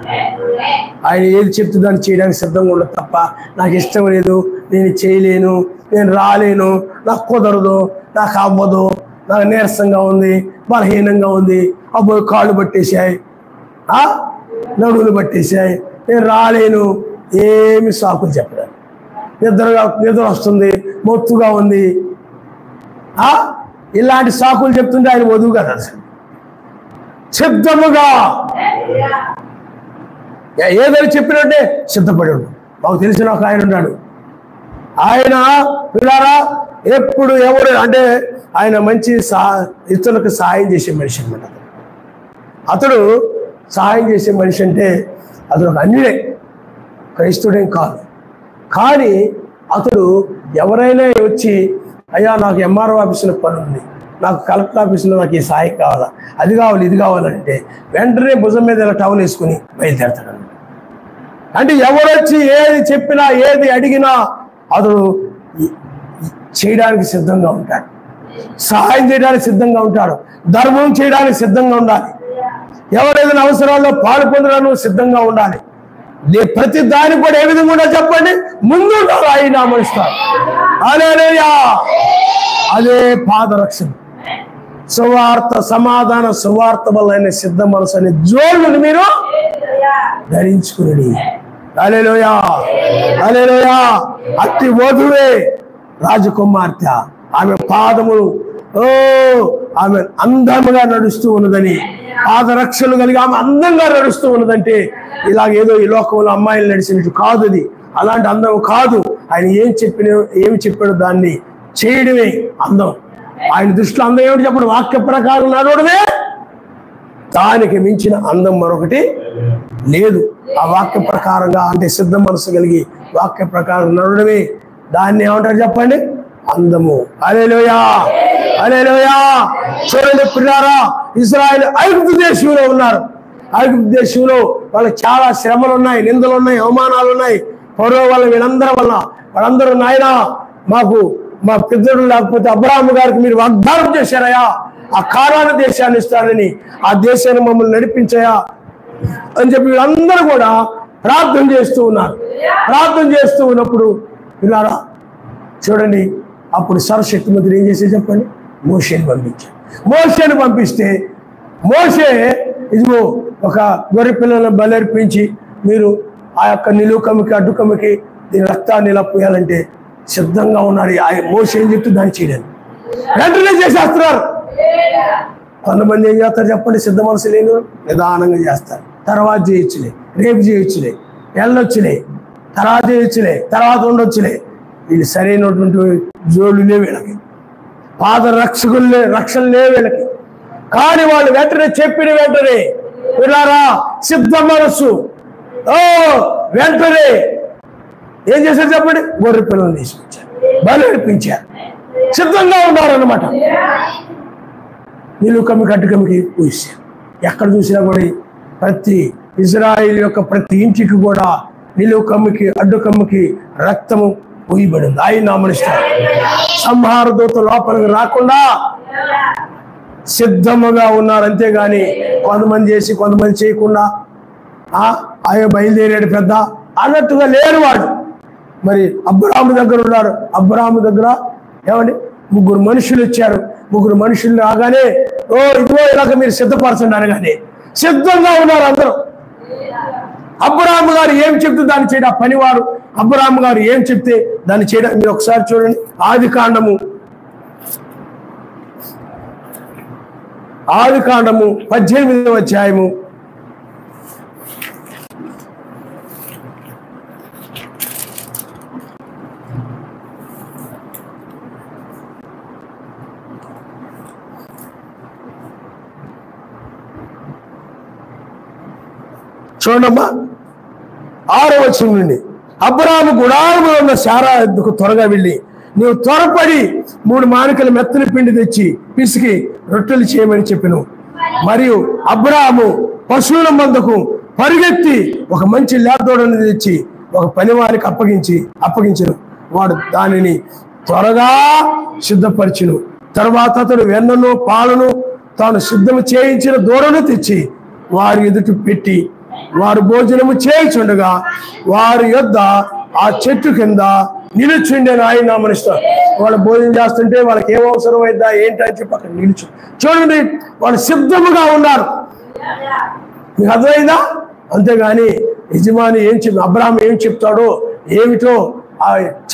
Speaker 1: ఆయన ఏది చెప్తే దాన్ని చేయడానికి సిద్ధంగా ఉండదు తప్ప నాకు ఇష్టం లేదు, నేను చేయలేను, నేను రాలేను, నాకు కుదరదు, నాకు అవ్వదు, నాకు నీరసంగా ఉంది, బలహీనంగా ఉంది, అబ్బో కాళ్ళు పట్టేశాయి, నడువులు పట్టేశాయి, నేను రాలేను, ఏమి సాకులు చెప్పలేదు. నిద్ర వస్తుంది, మొత్తుగా ఉంది, ఇలాంటి సాకులు చెప్తుంటే ఆయన వధువు కదా. అసలు సిద్ధముగా ఏదైనా చెప్పినట్టే సిద్ధపడి ఉన్నాడు. మాకు తెలిసిన ఒక ఆయన ఉన్నాడు. ఆయన పిల్లారా ఎప్పుడు ఎవరు అంటే ఆయన మంచి ఇతరులకు సహాయం చేసే మనిషి అన్నమాట. అతడు సహాయం చేసే మనిషి అంటే అతడు ఒక అన్యుడే, క్రైస్తవుడేం కాదు. కానీ అతడు ఎవరైనా వచ్చి అయ్యా నాకు ఎంఆర్ఓ ఆఫీసులో పని ఉంది, నాకు కలెక్టర్ ఆఫీసులో నాకు ఈ సహాయం కావాలా, అది కావాలి, ఇది కావాలంటే వెంటనే భుజం మీద ఇలా టవల్ వేసుకుని బయలుదేరతాడు. అంటే ఎవరొచ్చి ఏది చెప్పినా, ఏది అడిగినా అతడు చేయడానికి సిద్ధంగా ఉంటాడు, సహాయం చేయడానికి సిద్ధంగా ఉంటాడు, ధర్మం చేయడానికి సిద్ధంగా ఉండాలి, ఎవరైనా అవసరాల్లో పాలు పొందడానికి సిద్ధంగా ఉండాలి. ప్రతి దానికి కూడా ఏ విధంగా ఉండాలి చెప్పండి, ముందు ఉండాలి. ఆయన నామస్తారు. హల్లెలూయా. అదే పాదరక్షణ, సువార్త, సమాధాన సువార్త వల్ల సిద్ధ మనసు అనే జోళ్ళని మీరు ధరించుకుని హల్లెలూయా, హల్లెలూయా. అట్టి వధువే రాజకుమార్తె. ఆమె పాదములు ఆమె అందంగా నడుస్తూ ఉన్నదని, పాదరక్షలు కలిగి ఆమె అందంగా నడుస్తూ ఉన్నదంటే ఇలాగేదో ఈ లోకంలో అమ్మాయిలు నడిచినట్టు కాదు. అది అలాంటి అందం కాదు. ఆయన ఏమి చెప్పాడు దాన్ని చేయడమే అందం. ఆయన దృష్టిలో అందం ఏమిటి చెప్పడు? వాక్య ప్రకారం నడవడమే. దానికి మించిన అందం మరొకటి లేదు. ఆ వాక్య ప్రకారంగా అంటే సిద్ధ మనసు కలిగి వాక్య ప్రకారం నడవడమే దాన్ని ఏమంటారు చెప్పండి? అందము. హల్లెలూయా, హల్లెలూయా. చూడండి పిల్లారా, ఇశ్రాయేలు ఐగుప్తు దేశంలో ఉన్నారు. ఐగుప్తు దేశంలో వాళ్ళకి చాలా శ్రమలు ఉన్నాయి, నిందలు ఉన్నాయి, అవమానాలు ఉన్నాయి. ఫరో వల్ల వీళ్ళందరి వల్ల వాళ్ళందరూ నాయన మాకు మా పితరులు లేకపోతే అబ్రాహాము గారికి మీరు వాగ్దానం చేశారయా, ఆ కానాను దేశాన్ని ఇస్తారని, ఆ దేశాన్ని మమ్మల్ని నడిపించాయా అని చెప్పి వీళ్ళందరూ కూడా ప్రార్థన చేస్తూ ఉన్నారు. ప్రార్థన చేస్తూ ఉన్నప్పుడు పిల్లారా చూడండి, అప్పుడు సర్వశక్తిమంతుడు ఏం చేసే చెప్పండి? మోషేని పంపించాడు. మోషేని పంపిస్తే మోషే ఇదిగో ఒక గొర్రె పిల్లలను బలర్పించి మీరు ఆ యొక్క నిలువుకమ్మకి అడ్డుకమ్మకి దీని రక్తాన్ని ఇలా పోయాలంటే సిద్ధంగా ఉన్నాడు. ఆ మోషే ఏం చెప్తే దాన్ని చేయడానికి వెంటనే చేసేస్తున్నారు. కొంతమంది ఏం చేస్తారు చెప్పండి? సిద్ధ మనసు లేను నిదానంగా చేస్తారు. తర్వాత చేయొచ్చులే, రేపు చేయొచ్చులే, వెళ్ళొచ్చులే, తర్వాత చేయొచ్చులే, తర్వాత ఉండొచ్చులే. వీళ్ళు సరైనటువంటి జోడులే వీళ్ళకి, పాద రక్షకులే, రక్షణలే వీళ్ళకి. కానీ వాళ్ళు వెంటనే చెప్పిన వెంటనే వీళ్ళారా సిద్ధ మనస్సు వెంటనే ఏం చేశారు చెప్పండి? గొర్రె పిల్లలు తీసుకొచ్చారు, బలి అర్పించారు, సిద్ధంగా ఉన్నారన్నమాట. నిలువుకమ్మి కట్టుకమ్మికి పూసారు. ఎక్కడ చూసినా కూడా ప్రతి ఇజ్రాయిల్ యొక్క ప్రతి ఇంటికి కూడా నిలువుకమ్మికి అడ్డుకమ్మికి రక్తము పూయబడింది. ఆయన నామనిస్తారు. సంహార దూత లోపలికి రాకుండా సిద్ధముగా ఉన్నారు. అంతేగాని కొంతమంది చేసి కొంతమంది చేయకుండా ఆయన బయలుదేరాడు పెద్ద అన్నట్టుగా లేరు వాడు. మరి అబ్రాహాము దగ్గర ఉన్నారు. అబ్రాహాము దగ్గర ఏమండి 3 మనుషులు వచ్చారు. 3 మనుషులు రాగానే ఇదిగో ఇలాగ మీరు సిద్ధపరచండి అనగానే సిద్ధంగా ఉన్నారు అందరూ. అబ్రాహాము గారు ఏం చెప్తే దాన్ని చేయడం, ఆ పనివారు అబ్రాహాము గారు ఏం చెప్తే దాన్ని చేయడం. మీరు ఒకసారి చూడండి, ఆదికాండము 18వ అధ్యాయము 6వ వచనం నుండి అబ్రాహాము గుడారములో ఉన్న శారా ఎద్దుకు త్వరగా వెళ్ళి నీవు త్వరపడి 3 మానికల మెత్తని పిండి తెచ్చి పిసికి రొట్టెలు చేయమని చెప్పెను. మరియు అబ్రాహాము పశువుల మందకు పరిగెత్తి ఒక మంచి లేదోడని తెచ్చి ఒక పనివారికి అప్పగించెను. వాడు దానిని త్వరగా సిద్ధపరిచెను. తర్వాత అతడు వెన్నను పాలను తాను సిద్ధము చేయించిన దూడను తెచ్చి వారి ఎదుట పెట్టి వారు భోజనము చేయించుండగా వారి యొద్ద ఆ చెట్టు కింద నిలుచుండేను. ఆయన నామనిస్తారు. వాళ్ళు భోజనం చేస్తుంటే వాళ్ళకి ఏం అవసరం అయిద్దా ఏంటని చెప్పి అక్కడ నిలుచు. చూడండి, వాళ్ళు సిద్ధముగా ఉన్నారు. మీకు అర్థమైందా? అంతేగాని యజమాని అబ్రాహాం ఏం చెప్తాడో ఏమిటో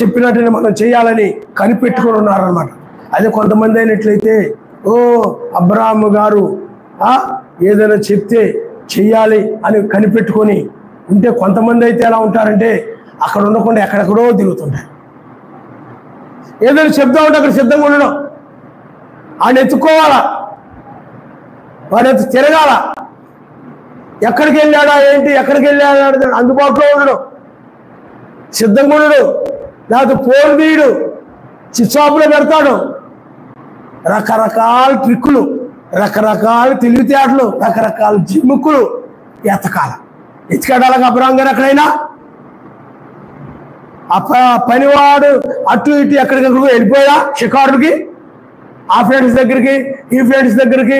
Speaker 1: చెప్పినట్టునే మనం చేయాలని కనిపెట్టుకొని ఉన్నారనమాట. అదే కొంతమంది అయినట్లయితే అబ్రాహాము గారు ఏదైనా చెప్తే చెయ్యాలి అని కనిపెట్టుకొని ఉంటే, కొంతమంది అయితే ఎలా ఉంటారంటే అక్కడ ఉండకుండా ఎక్కడెక్కడో తిరుగుతుంటారు. ఏదైనా చెప్తా ఉంటే అక్కడ సిద్ధంగా ఉండడం, ఆయన ఎత్తుకోవాలా, వాడు తిరగాల, ఎక్కడికి వెళ్ళాడా ఏంటి, ఎక్కడికి వెళ్ళాడా అందుబాటులో ఉండడం, సిద్ధంగా ఉండడు. లేకపోతే ఫోన్ తీయడు, చిచ్చాపులో పెడతాడు. రకరకాల ట్రిక్కులు, రకరకాల తెలివితేటలు, రకరకాల జిమ్ముక్కులు ఎత్తుకాడాలకు అబ్రాహాం గారు ఎక్కడైనా పనివాడు అటు ఇటు ఎక్కడికెక్కడికి వెళ్ళిపోయా షికారులకి, ఆ ఫ్రెండ్స్ దగ్గరికి ఈ ఫ్రెండ్స్ దగ్గరికి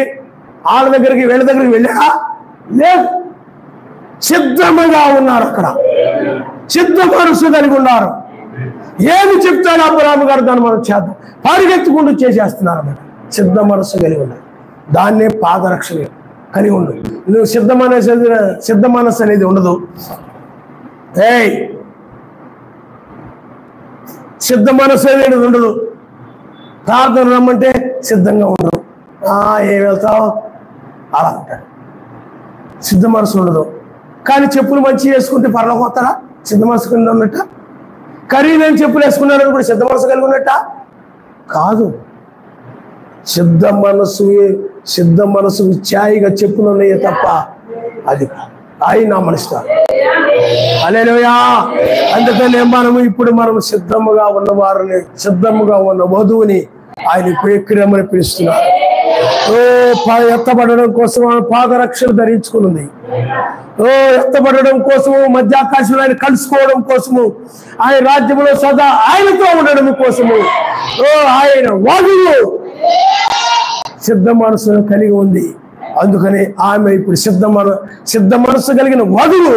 Speaker 1: వాళ్ళ దగ్గరికి వీళ్ళ దగ్గరికి వెళ్ళా లేదు. సిద్ధముగా ఉన్నారు. అక్కడ సిద్ధ మనసు కలిగి ఉన్నారు. ఏమి చెప్తాడు అబ్రాహాం గారు దాన్ని మనం చేద్దాం పరిగెత్తుకుంటూ చేసేస్తున్నారు అన్నమాట. సిద్ధ మనస్సు కలిగి ఉన్నారు. దాన్నే పాదరక్షణ కలిగి ఉండు. నువ్వు సిద్ధ మనస్సు అనేది ఉండదు. ఏయ్ సిద్ధ మనసు అనేది ఉండదు. ప్రార్థన రమ్మంటే సిద్ధంగా ఉండదు. ఏం వెళ్తావు అలా అంటాడు. సిద్ధ మనసు ఉండదు. కానీ చెప్పులు మంచి వేసుకుంటే పర్లోకి వస్తారా? సిద్ధ మనసు కింద ఉన్నట్ట. ఖరీదైన చెప్పులు వేసుకున్నారని కూడా సిద్ధ మనసు కలిగి ఉన్నట్ట కాదు. సిద్ధ మనసు ఛాయిగా చెప్పులు ఉన్నాయే తప్ప అది ఆయన మనస్తారు. హల్లెలూయా. అందుకనే మనం సిద్ధముగా ఉన్న వారిని, సిద్ధముగా ఉన్న వధువుని ఆయన ప్రియక్రమని పిలుస్తున్నారు. ఎత్తబడడం కోసం పాదరక్షలు ధరించుకున్నది. ఎత్తబడడం కోసము, మధ్యాకాశంలో ఆయన కలుసుకోవడం కోసము, ఆయన రాజ్యంలో సదా ఆయనతో ఉండడం కోసము ఆయన వధువు సిద్ధ మనసును కలిగి ఉంది. అందుకని ఆమె ఇప్పుడు సిద్ధ మనసు కలిగిన వధువు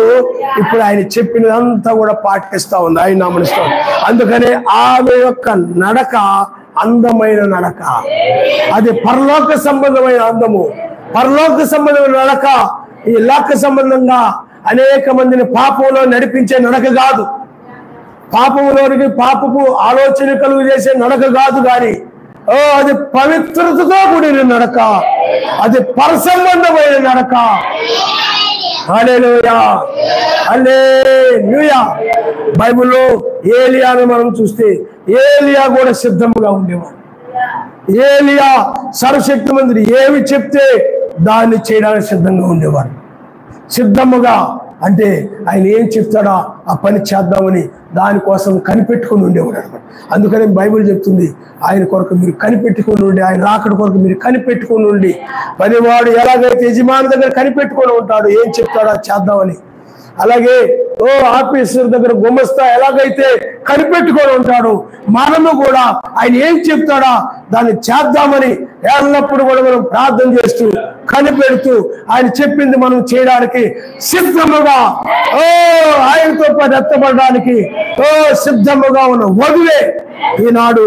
Speaker 1: ఇప్పుడు ఆయన చెప్పినదంతా కూడా పాటిస్తా ఉంది. ఆయన నామనిస్తా ఉంది. అందుకనే ఆమె యొక్క నడక అందమైన నడక. అది పరలోక సంబంధమైన అందము, పరలోక సంబంధమైన నడక. ఈ లోక సంబంధంగా అనేక మందిని పాపంలో నడిపించే నడక కాదు. పాపంలోనికి పాపపు ఆలోచన కలుగు చేసే నడక కాదు. కానీ అది పవిత్రతతో కూడిన నడక, అది పరసంబంధమైన నడక. హల్లెలూయా, హల్లెలూయా. బైబిల్లో ఏలియాను మనం చూస్తే ఏలియా కూడా సిద్ధముగా ఉండేవాడు. ఏలియా సర్వశక్తిమంతుడు ఏమి చెప్తే దాన్ని చేయడానికి సిద్ధంగా ఉండేవాడు. సిద్ధముగా అంటే ఆయన ఏం చెప్తాడో ఆ పని చేద్దామని దానికోసం కనిపెట్టుకుని ఉండేవాడు అనమాట. అందుకని బైబిల్ చెప్తుంది, ఆయన కొరకు మీరు కనిపెట్టుకుని ఉండి, ఆయన రాకడ కొరకు మీరు కనిపెట్టుకుని ఉండి. పనివాడు ఎలాగైతే యజమాని దగ్గర కనిపెట్టుకొని ఉంటాడు ఏం చెప్తాడో చేద్దామని, అలాగే ఆఫీసర్ దగ్గర గుమస్తా ఎలాగైతే కనిపెట్టుకొని ఉంటాడు, మనము కూడా ఆయన ఏం చెప్తాడా దాన్ని చేద్దామని ఎల్లప్పుడు కూడా మనం ప్రార్థన చేస్తూ కనిపెడుతూ ఆయన చెప్పింది మనం చేయడానికి సిద్ధముగా ఆయనతో పాటు ఎత్తబడడానికి సిద్ధముగా ఉన్న వధువే ఈనాడు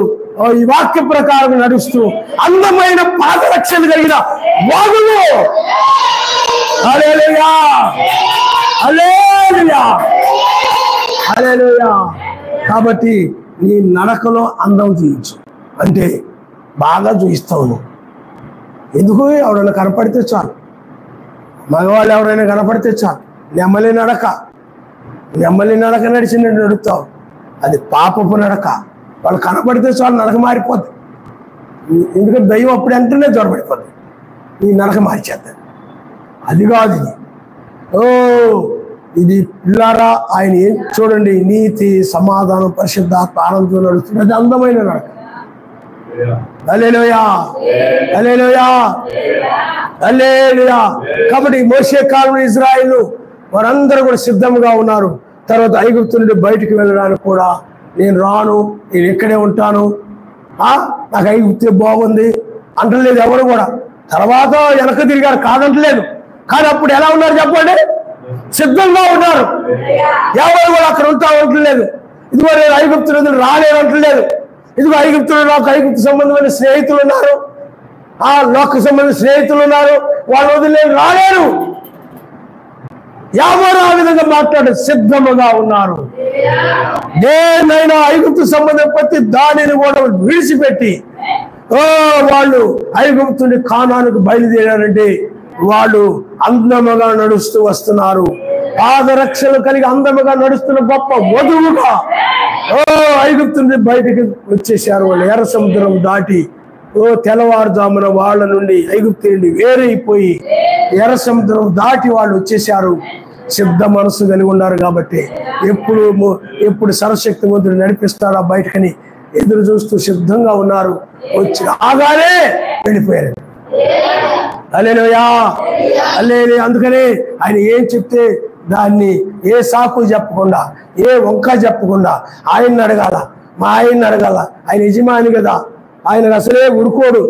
Speaker 1: ఈ వాక్య ప్రకారం నడుస్తూ అందమైన పాదరక్షణ కలిగిన వధువు. హల్లెలూయా, హల్లెలూయా, హల్లెలూయా. కాబట్టి నీ నడకలో అందం చూయించు అంటే బాగా చూయిస్తావు నువ్వు. ఎందుకు? ఎవరైనా కనపడితే చాలు, మగవాళ్ళు ఎవరైనా కనపడితే చాలు నెమ్మలి నడక నడిచినట్టు నడుపుతావు. అది పాపపు నడక. వాళ్ళు కనపడితే చాలు నడక మారిపోద్ది. ఎందుకంటే దయ్యం అప్పుడు వెంటనే జ్వరపడిపోద్ది, ఈ నడక మార్చేద్దాం. అది కాదు ఇది. ఇది పిల్లారా ఆయన ఏం చూడండి, నీతి సమాధానం పరిశుద్ధాత్మ ఆనందంతో నడుస్తుంది. అది అందమైన నడక. హల్లెలూయా, హల్లెలూయా, హల్లెలూయా. కాబట్టి మోషే కాలంలో ఇజ్రాయేలు వారందరూ కూడా సిద్ధంగా ఉన్నారు. తర్వాత ఐగుప్తు నుండి బయటికి వెళ్ళడానికి కూడా నేను రాను, నేను ఇక్కడే ఉంటాను, నాకు ఐగుప్తే బాగుంది అంటలేదు ఎవరు కూడా. తర్వాత వెనక తిరిగారు కాదంటలేదు. కానీ అప్పుడు ఎలా ఉన్నారు చెప్పండి? సిద్ధంగా ఉన్నారు. ఎవరు కూడా అక్కడ ఉంటా అంటలేదు. ఇదిగో నేను ఐగుప్తు నుండి రాలేను అంటలేదు. ఇదిగో ఐగుప్తులో నాకు ఐగుప్తు సంబంధమైన స్నేహితులు ఉన్నారు, లోక సంబంధించిన స్నేహితులు ఉన్నారు, వాళ్ళ వదిలి నేను రాలేను. ఎవరు ఆ విధంగా మాట్లాడే సిద్ధముగా ఉన్నారు. నేనైనా ఐగుప్తు సంబంధం ప్రతి దానిని కూడా విడిచిపెట్టి వాళ్ళు ఐగుప్తుని కానానికి బయలుదేరారంటే వాళ్ళు అందముగా నడుస్తూ వస్తున్నారు. పాదరక్షలు కలిగి అందముగా నడుస్తున్న గొప్ప వధువుగా ఐగుప్తు నుండి బయటికి వచ్చేసారు. వాళ్ళు ఎర్ర సముద్రం దాటి తెల్లవారుజామున వాళ్ళ నుండి ఐగుప్తు నుండి వేరైపోయి ఎర్ర సముద్రం దాటి వాళ్ళు వచ్చేసారు. సిద్ధ మనసు కలిగి ఉన్నారు కాబట్టి ఎప్పుడు సర్వశక్తిమంతుడు నడిపిస్తాడా బయటకని ఎదురు చూస్తూ సిద్ధంగా ఉన్నారు. వచ్చి ఆగానే వెళ్ళిపోయారు. హల్లెలూయా, హల్లెలూయా. అందుకనే ఆయన ఏం చెప్తే దాన్ని ఏ సాకు చెప్పకుండా, ఏ వంక చెప్పకుండా ఆయన్ని అడగాల, మా ఆయన్ని అడగాల. ఆయన యజమాని కదా, ఆయనకు అసలే ఉరుకోడు.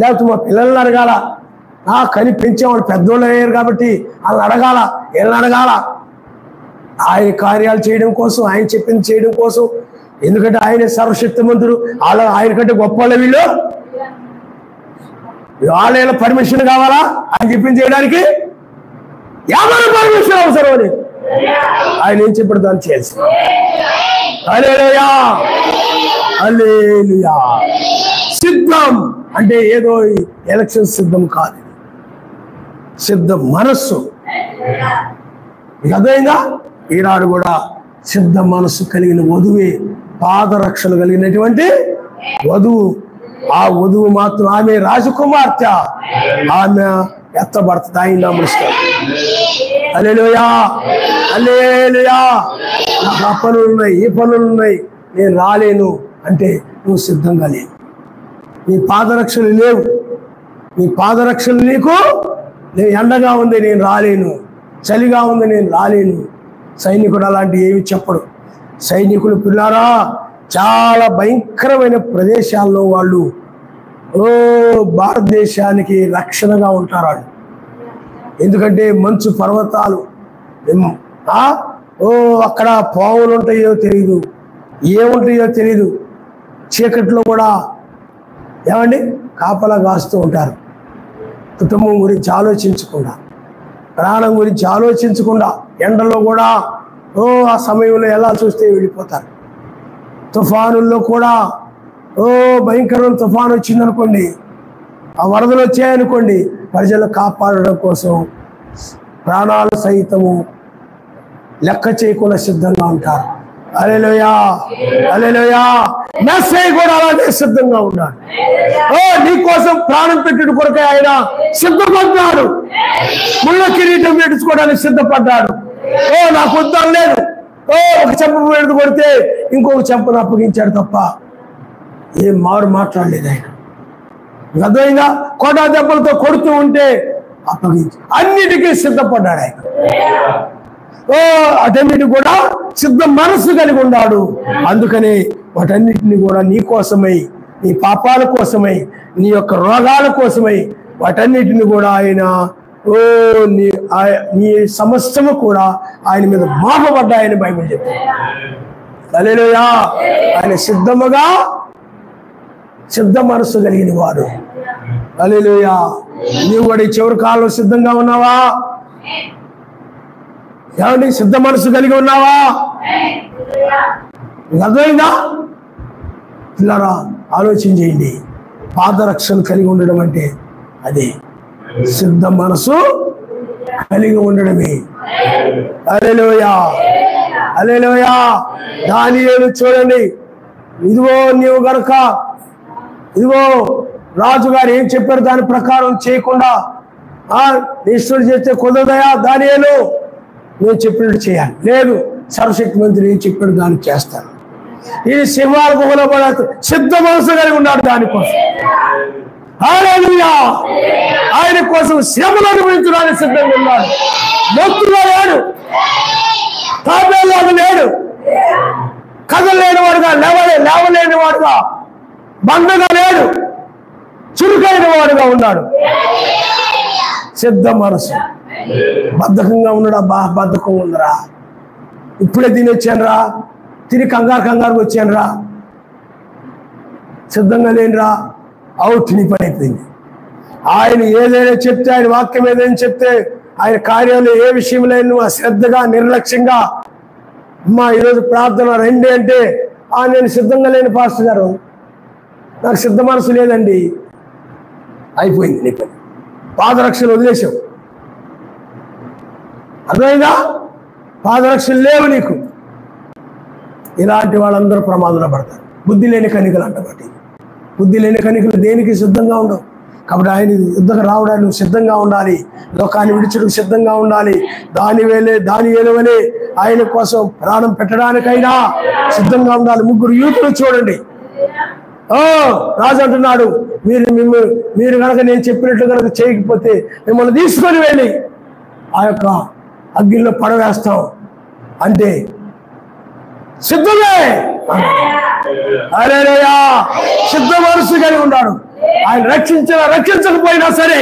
Speaker 1: లేకపోతే మా పిల్లల్ని అడగాల, కని పెంచేవాడు పెద్దోళ్ళు అయ్యారు కాబట్టి వాళ్ళని అడగాల, వీళ్ళని అడగాల. ఆయన కార్యాలు చేయడం కోసం, ఆయన చెప్పింది చేయడం కోసం. ఎందుకంటే ఆయన సర్వశక్తిమంతుడు. ఆయన కంటే గొప్ప వాళ్ళు వీళ్ళు. వాళ్ళ పర్మిషన్ కావాలా ఆయన చెప్పింది చేయడానికి? ఎవరి పర్మిషన్ అవసరం లేదు. ఆయన ఏం చెప్పాడు దాన్ని చేయాల్సి. హల్లెలూయా హల్లెలూయా. సిద్ధం అంటే ఏదో ఎలక్షన్ సిద్ధం కాదు, సిద్ధ మనస్సు. అదేగా ఈనాడు కూడా సిద్ధ మనస్సు కలిగిన వధువే పాదరక్షలు కలిగినటువంటి వధువు. ఆ వధువు మాత్రం ఆమె రాజకుమార్తె, ఆమె ఎత్తబడుతుంది, ఆయన నమస్కారం. హల్లెలూయా హల్లెలూయా. నాకు ఆ పనులు ఉన్నాయి, ఈ పనులు ఉన్నాయి, నేను రాలేను అంటే నువ్వు సిద్ధంగా లేవు. నీ పాదరక్షలు లేవు, నీ పాదరక్షలు నీకు నేను ఎండగా ఉంది నేను రాలేను, చలిగా ఉంది నేను రాలేను. సైనికుడు అలాంటి ఏమి చెప్పడు. సైనికులు పిల్లారా చాలా భయంకరమైన ప్రదేశాల్లో వాళ్ళు భారతదేశానికి రక్షణగా ఉంటారు వాళ్ళు. ఎందుకంటే మంచు పర్వతాలు, అక్కడ పావులు ఉంటాయో తెలియదు, ఏముంటాయో తెలియదు. చీకట్లో కూడా ఏమండి కాపలా కాస్తూ ఉంటారు. కుటుంబం గురించి ఆలోచించకుండా, ప్రాణం గురించి ఆలోచించకుండా ఎండలో కూడా ఆ సమయంలో ఎలా చూస్తే వెళ్ళిపోతారు. తుఫానుల్లో కూడా భయంకరమైన తుఫాను వచ్చిందనుకోండి, ఆ వరదలు వచ్చాయనుకోండి, ప్రజలు కాపాడడం కోసం ప్రాణాలు సైతము లెక్క చేయకుండా సిద్ధంగా ఉంటారు. హల్లెలూయా హల్లెలూయా. మెస్సయ్య కూడా అలాగే సిద్ధంగా ఉన్నాడు. నీ కోసం ప్రాణం పెట్టుడు కొరకే ఆయన సిద్ధపడ్డాడు. ముళ్ళ కిరీటం పెట్టుకోవడానికి సిద్ధపడ్డాడు. నాకు ఉద్దరం లేదు, ఒక చెంప పెడుతూ కొడితే ఇంకొక చెంపను అప్పగించాడు తప్ప ఏం మారు మాట్లాడలేదు ఆయన. గదైనా కోటా దెబ్బలతో కొడుతూ ఉంటే అప్పగించి అన్నిటికీ సిద్ధపడ్డాడు ఆయన. అటన్నిటి కూడా సిద్ధ మనస్సు కలిగి ఉన్నాడు. అందుకని వాటన్నిటిని కూడా నీ కోసమై, నీ పాపాల కోసమై, నీ యొక్క రోగాల కోసమై వాటన్నిటిని కూడా ఆయన నీ సమస్తము కూడా ఆయన మీద మోపబడ్డాయని బైబిల్ చెప్తుంది. హల్లెలూయా. ఆయన సిద్ధ మనస్సు కలిగిన వాడు. హల్లెలూయా. నీవు కూడా ఈ చివరి కాలంలో సిద్ధంగా ఉన్నావా? ఏమండి సిద్ధ మనసు కలిగి ఉన్నావా? అర్థమైందా? పిల్లరా ఆలోచన చేయండి. పాదరక్షణ కలిగి ఉండడం అంటే అదే సిద్ధ మనసు కలిగి ఉండడమే. హల్లెలూయా హల్లెలూయా. దానియేలు చూడండి, ఇదిగో నీవు గనక ఇదిగో రాజుగారు ఏం చెప్పారు దాని ప్రకారం చేయకుండా నిష్ఠుడు చేస్తే కుదరదయా దానియేలు, నేను చెప్పినట్టు చేయాలి. లేదు, సర్వశక్తి మంత్రి ఏం చెప్పాడు దాన్ని చేస్తాను. ఈ సింహాల గుహలో కూడా సిద్ధ మనసు కలిగి ఉన్నాడు దానికోసం. హల్లెలూయా. ఆయన కోసం శ్రమలు అనుభవించడానికి సిద్ధంగా ఉన్నాడు. మొత్తుగా లేడు, తాపేలాగా లేడు, కదలేని వాడుగా, లేవలేని వాడుగా, బండగా లేడు, చురుకైన వాడుగా ఉన్నాడు. సిద్ధ మనసు. బద్ధకంగా ఉన్నాడా? బద్ధకంగా ఉందరా, ఇప్పుడే తిని వచ్చానురా, తిని కంగారు వచ్చానురా, సిద్ధంగా లేనిరా, అవుట్, నీ పని అయిపోయింది. ఆయన ఏదైనా చెప్తే, ఆయన వాక్యం ఏదైనా చెప్తే, ఆయన కార్యాలు ఏ విషయంలో నువ్వు అశ్రద్ధగా నిర్లక్ష్యంగా అమ్మా ఈరోజు ప్రార్థన రండి అంటే నేను సిద్ధంగా లేని పాస్టర్ గారు, నాకు సిద్ధ మనసు లేదండి, అయిపోయింది నీ పని. పాదరక్షలు వదిలేసావు. అర్థమైందా? పాదరక్షలు లేవు నీకు. ఇలాంటి వాళ్ళందరూ ప్రమాదంలో పడతారు. బుద్ధి లేని కనికలు అంటబట్టి. బుద్ధి లేని కనికలు దేనికి సిద్ధంగా ఉండవు. కాబట్టి ఆయన యుద్ధకు రావడానికి నువ్వు సిద్ధంగా ఉండాలి. లోకాన్ని విడిచుటకు సిద్ధంగా ఉండాలి. దాని ఏలువలే ఆయన కోసం ప్రాణం పెట్టడానికైనా సిద్ధంగా ఉండాలి. ముగ్గురు యూతులు చూడండి. రాజు అంటున్నాడు, మీరు కనుక నేను చెప్పినట్లు కనుక చేయకపోతే మిమ్మల్ని తీసుకొని వెళ్ళి ఆ యొక్క అగ్గిలో పడవేస్తాం అంటే సిద్ధమే. హల్లెలూయా. సిద్ధ మనసు కలిగి ఉన్నాడు. ఆయన రక్షించకపోయినా సరే,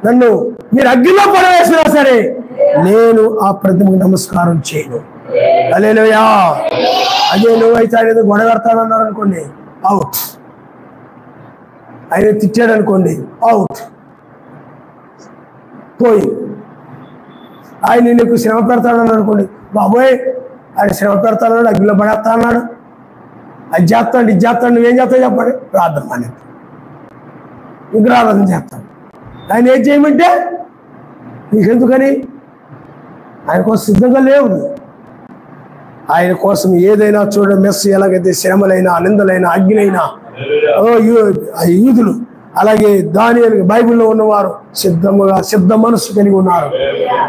Speaker 1: నన్ను మీరు అగ్గిలో పడవేసినా సరే నేను ఆ ప్రతిమకు నమస్కారం చేయను. హల్లెలూయా. అదే నువ్వైతే ఆయన ఏదో గొడవెడతానన్నారు అనుకోండి, అవుట్. ఆయన తిట్టాడు అనుకోండి, అవుట్, పోయి. ఆయన నీకు శ్రమ పెడతాడని అనుకోండి, బాబోయ్ ఆయన శ్రమ పెడతాడు, అగ్గిలో పడేస్తా అన్నాడు, అది చేస్తాడు ఇది చేస్తాడు, నువ్వేం చేస్తావు చెప్పండి? ప్రార్థన అని విగ్రహారాధన చేస్తాడు. ఆయన ఏం చేయమంటే నీకెందుకని? ఆయన కోసం సిద్ధంగా లేవు. ఆయన కోసం ఏదైనా చూడ మెస్సు ఎలాగైతే శ్రమలైనా నిందలైనా అగ్నిలైనా యూదులు అలాగే దానియేలు బైబిల్లో ఉన్నవారు సిద్ధ మనసు కలిగి ఉన్నారు.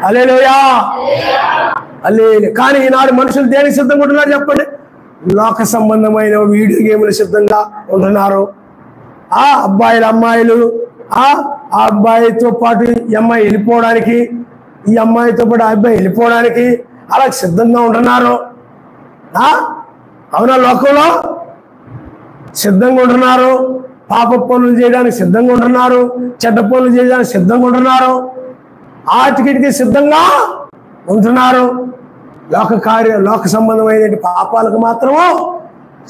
Speaker 1: హల్లెలూయా హల్లెలూయా. కానీ ఈనాడు మనుషులు దేనికి సిద్ధంగా ఉంటున్నారు చెప్పండి? లోక సంబంధమైన వీడియో గేములు సిద్ధంగా ఉంటున్నారు. ఆ అబ్బాయిలు అమ్మాయిలు ఆ అబ్బాయితో పాటు ఈ అమ్మాయి వెళ్ళిపోవడానికి, ఈ అమ్మాయితో పాటు ఆ అబ్బాయి వెళ్ళిపోవడానికి అలా సిద్ధంగా ఉంటున్నారు. అవునా? లోకంలో సిద్ధంగా ఉంటున్నారు. పాప పనులు చేయడానికి సిద్ధంగా ఉంటున్నారు, చెడ్డ పనులు చేయడానికి సిద్ధంగా ఉంటున్నారు, ఆటికిటికి సిద్ధంగా ఉంటున్నారు. లోక సంబంధమైన పాపాలకు మాత్రము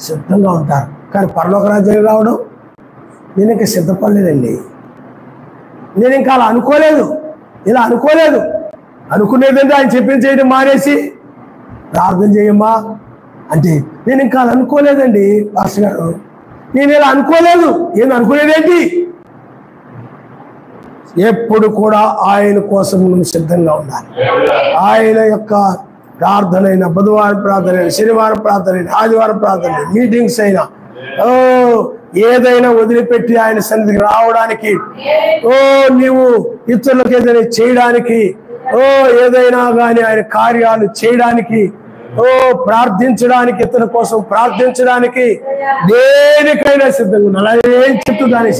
Speaker 1: సిద్ధంగా ఉంటారు. కానీ పరలోక రాజ్యం రావడం నేను ఇంకా సిద్ధపడలేదండి, నేను ఇంకా అలా అనుకోలేదు, ఇలా అనుకోలేదు. అనుకునేదంటే ఆయన చెప్పింది చేయడం మానేసి ప్రార్థన చేయమ్మా అంటే నేను ఇంకా అలా అనుకోలేదండి పాస్టర్ గారు, నేను ఇలా అనుకోలేదు. నేను అనుకునేదేంటి? ఎప్పుడు కూడా ఆయన కోసం నువ్వు సిద్ధంగా ఉండాలి. ఆయన యొక్క ప్రార్థన అయినా, బుధవారం ప్రార్థన అయినా, శనివారం ప్రార్థన అయినా, ఆదివారం ప్రార్థన అయినా, మీటింగ్స్ అయినా ఏదైనా వదిలిపెట్టి ఆయన సన్నిధికి రావడానికి, నీవు ఇతరులకు ఏదైనా చేయడానికి, ఏదైనా కానీ ఆయన కార్యాలు చేయడానికి, ప్రార్థించడానికి, ఇతరుల కోసం ప్రార్థించడానికి దేనికైనా సిద్ధంగా ఉండాలి. అలా ఏం చెప్తూ దాని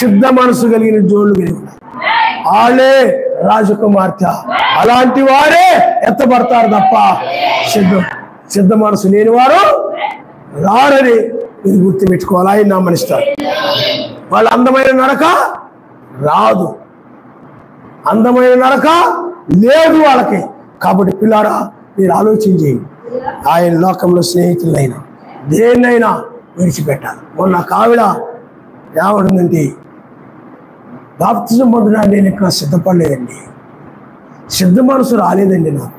Speaker 1: సిద్ధ మనసు కలిగిన జోళ్ళు కలిగి ఉన్నారు. వాళ్ళే రాజకుమార్తె, అలాంటి వారే ఎత్తబడతారు తప్ప సిద్ధ మనసు లేని వారు రారని ఇది గుర్తు పెట్టుకోవాలి. ఆయన నామనిస్తారు. వాళ్ళ అందమైన నడక రాదు, అందమైన నడక లేదు వాళ్ళకి. కాబట్టి పిల్లారా మీరు ఆలోచించి ఆయన లోకంలో స్నేహితులైనా దేన్నైనా విడిచిపెట్టాలి. మొన్న కావిడ ఏమంటుందంటే, బాప్తిజం పొందడానికి నేను ఇక్కడ సిద్ధపడలేదండి, సిద్ధ మనసు రాలేదండి నాకు.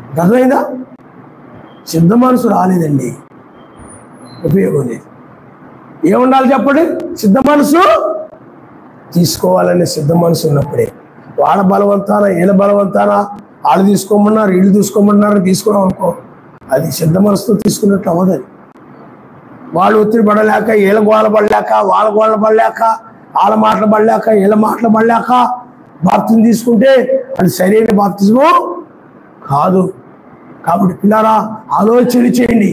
Speaker 1: అర్థమైందా? సిద్ధ మనసు రాలేదండి, ఉపయోగం లేదు. ఏముండాలి చెప్పండి? సిద్ధ మనసు తీసుకోవాలనే సిద్ధ మనసు ఉన్నప్పుడే. వాళ్ళ బలవంతాన వీళ్ళ బలవంతాన వాళ్ళు తీసుకోమన్నారు వీళ్ళు తీసుకోమన్నారు తీసుకున్నాం అనుకో, అది సిద్ధ మనసుతో తీసుకున్నట్టు అవ్వదు. వాళ్ళు ఒత్తిడి పడలేక, వీళ్ళ గోళ్ళ పడలేక, వాళ్ళ గోళ్ళ పడలేక, వాళ్ళ మాటలు పడలేక, వీళ్ళ మాటలు పడలేక బాప్తిజం తీసుకుంటే అది సరైన బాప్తిజము కాదు. కాబట్టి పిల్లారా ఆలోచన చేయండి.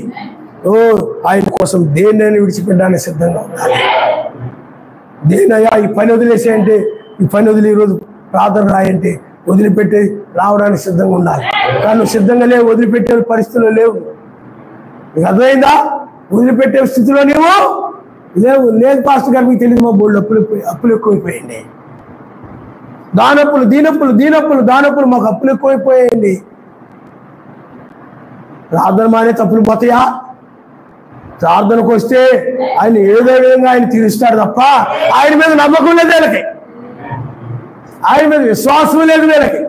Speaker 1: ఆయన కోసం దేన్నైనా విడిచిపెట్టడానికి సిద్ధంగా ఉండాలి. దేనయ్యా ఈ పని వదిలేసేయంటే, ఈ పని వదిలి ఈరోజు ప్రార్థన రాయంటే వదిలిపెట్టి రావడానికి సిద్ధంగా ఉండాలి. కానీ నువ్వు సిద్ధంగా లేవు, వదిలిపెట్టే పరిస్థితుల్లో లేవు. నీకు అర్థమైందా? వదిలిపెట్టే స్థితిలో నీవు లేవు. లేదు పాస్టర్ గారు మీకు తెలియదు, మా బోర్డు అప్పులు ఎక్కువైపోయింది, దానప్పులు మాకు అప్పులు ఎక్కువైపోయాయండి. ప్రార్థన మానే తప్పులు పోతాయా? ప్రార్థనకు వస్తే ఆయన ఏదో విధంగా ఆయన తీరుస్తాడు తప్ప ఆయన మీద నమ్మకం లేదు వీళ్ళకి, ఆయన మీద విశ్వాసం లేదు వీళ్ళకి.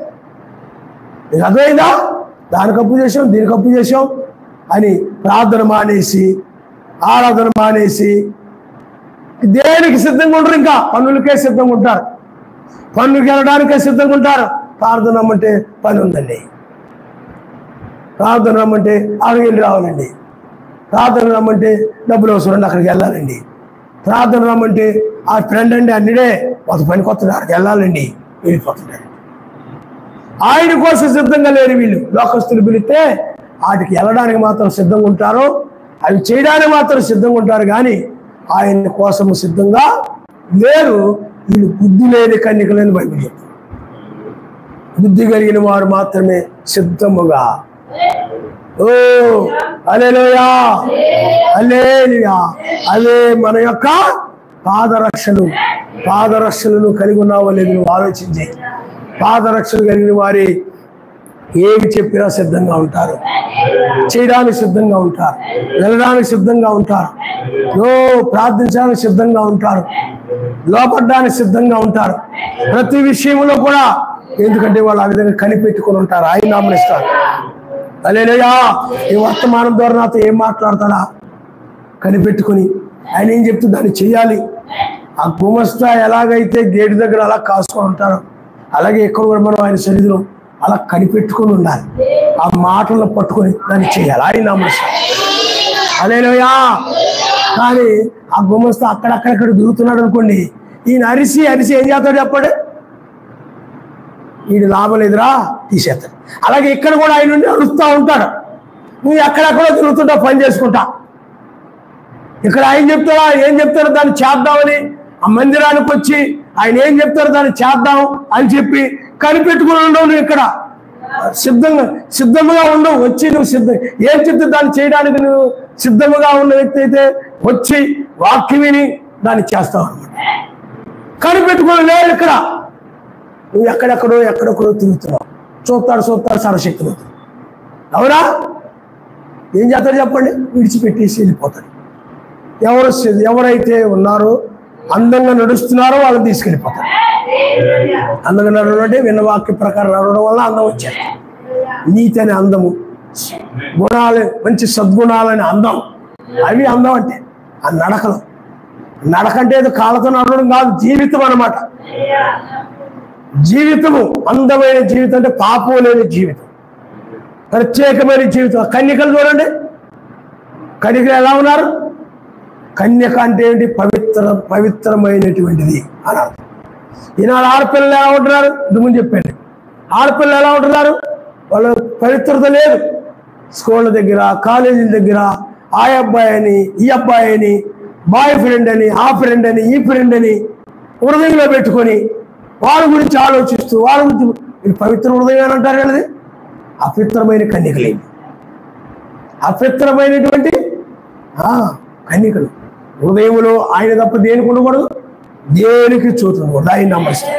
Speaker 1: నీకు అర్థమైందా? దానికి అప్పు చేసాం, దీనికి అప్పు చేసాం అని ప్రార్థన మానేసి, ఆరాధన మానేసి దేనికి సిద్ధంగా ఉంటారు? ఇంకా పన్నులకే సిద్ధంగా ఉంటారు, పన్నుకి వెళ్ళడానికే సిద్ధంగా ఉంటారు. ప్రార్థన రమ్మంటే పని ఉందండి, ప్రార్థన రమ్మంటే అక్కడికి వెళ్ళి రావాలండి, ప్రార్థన రమ్మంటే డబ్బులు అవసరం అక్కడికి వెళ్ళాలండి, ప్రార్థన రమ్మంటే ఆ ఫ్రెండ్ అండి అన్నిడే ఒక పని కొత్తది అక్కడికి వెళ్ళాలండి, వెళ్ళిపోతున్నాడు. ఆయన కోసం సిద్ధంగా లేరు వీళ్ళు. లోకస్తులు పిలిస్తే వాటికి వెళ్ళడానికి మాత్రం సిద్ధంగా ఉంటారు, అవి చేయడానికి మాత్రం సిద్ధంగా ఉంటారు, కానీ ఆయన కోసం సిద్ధంగా లేరు. వీళ్ళు బుద్ధి లేని కన్యకలని బైబిల్ చెప్తారు. బుద్ధి కలిగిన వారు మాత్రమే సిద్ధముగా. హల్లెలూయా హల్లెలూయా. అదే మన యొక్క పాదరక్షలను కలిగి ఉన్నావో లేదు నువ్వు ఆలోచించి. పాదరక్షలు కలిగిన వారి ఏమి చెప్పినా సిద్ధంగా ఉంటారు, చేయడానికి సిద్ధంగా ఉంటారు, వెళ్ళడానికి సిద్ధంగా ఉంటారు, ప్రార్థించడానికి సిద్ధంగా ఉంటారు, లోపడడానికి సిద్ధంగా ఉంటారు. ప్రతి విషయంలో కూడా ఎందుకంటే వాళ్ళు ఆ విధంగా కనిపెట్టుకుని ఉంటారు, ఆయన నామనిస్తారు. హల్లెలూయా. ఈ వర్తమానం ద్వారా నాతో ఏం మాట్లాడతాడా కనిపెట్టుకుని ఆయన ఏం చెప్తూ దాన్ని చెయ్యాలి. ఆ గుమస్తా ఎలాగైతే గేటు దగ్గర అలా కాసుకొని ఉంటారో అలాగే ఎక్కడ కూడా మనం ఆయన సన్నిధిలో అలా కనిపెట్టుకుని ఉండాలి. ఆ మాటలను పట్టుకొని దాన్ని చేయాలి, ఆయన నామనిస్తారు. హల్లెలూయా. కానీ ఆ గుమస్తా అక్కడక్కడక్కడ దిగుతున్నాడు అనుకోండి, ఈయన అరిసి అరిసి ఏం చేస్తాడు చెప్పండి, వీడు లాభం లేదురా తీసేస్తాడు. అలాగే ఇక్కడ కూడా ఆయన నుండి అరుస్తూ ఉంటాడు, నువ్వు ఎక్కడెక్కడో తిరుగుతుంటా పని చేసుకుంటా. ఇక్కడ ఆయన చెప్తాడా ఏం చెప్తారో దాన్ని చేద్దామని ఆ మందిరానికి వచ్చి ఆయన ఏం చెప్తారో దాన్ని చేద్దాం అని చెప్పి కనిపెట్టుకుని ఉండవు. నువ్వు ఇక్కడ సిద్ధంగా ఉండవు. వచ్చి నువ్వు ఏం చెప్తే దాన్ని చేయడానికి నువ్వు సిద్ధముగా ఉన్న వ్యక్తి అయితే వచ్చి వాక్యం విని దాన్ని చేస్తావు అనమాట. కనిపెట్టుకుని లేదు ఇక్కడ, నువ్వు ఎక్కడెక్కడో తిరుగుతున్నావు. చూస్తాడు సరశక్తులు. అవునా? ఏం చేస్తాడు చెప్పండి, విడిచిపెట్టేసి వెళ్ళిపోతాడు. ఎవరైతే ఉన్నారో అందంగా నడుస్తున్నారో వాళ్ళని తీసుకెళ్ళిపోతారు. అందంగా నడవడం అంటే విన్న వాక్య ప్రకారం నడవడం వల్ల అందం వచ్చారు. నీతి అనే అందము, గుణాలు మంచి సద్గుణాలనే అందం, అవి అందం అంటే ఆ నడకలు. నడకంటే ఏదో కాళ్ళతో నడవడం కాదు, జీవితం అన్నమాట. జీవితము అందమైన జీవితం అంటే పాపం లేని జీవితం, ప్రత్యేకమైన జీవితం. కన్యకలు చూడండి, కన్యకలు ఎలా ఉన్నారు? కన్యక అంటే ఏంటి? పవిత్రమైనటువంటిది అని అర్థం. ఈనాడు ఆడపిల్లలు ఎలా ఉంటున్నారు? ఇంతకుముందు చెప్పండి, ఆడపిల్లలు ఎలా ఉంటున్నారు? వాళ్ళ పవిత్రత లేదు. స్కూళ్ళ దగ్గర, కాలేజీల దగ్గర ఆ అబ్బాయి అని ఈ అబ్బాయి అని, బాయ్ ఫ్రెండ్ అని ఆ ఫ్రెండ్ అని ఈ ఫ్రెండ్ అని హృదయంలో పెట్టుకొని వాళ్ళ గురించి ఆలోచిస్తూ వాళ్ళ గురించి పవిత్ర హృదయం అని అంటారు. అనేది అపవిత్రమైన కన్యకలేమి, అపవిత్రమైనటువంటి కన్యకలు. హృదయంలో ఆయన తప్ప దేనికి ఉండకూడదు, దేనికి చోటు ఉండకూడదు. ఆయన నమస్తే.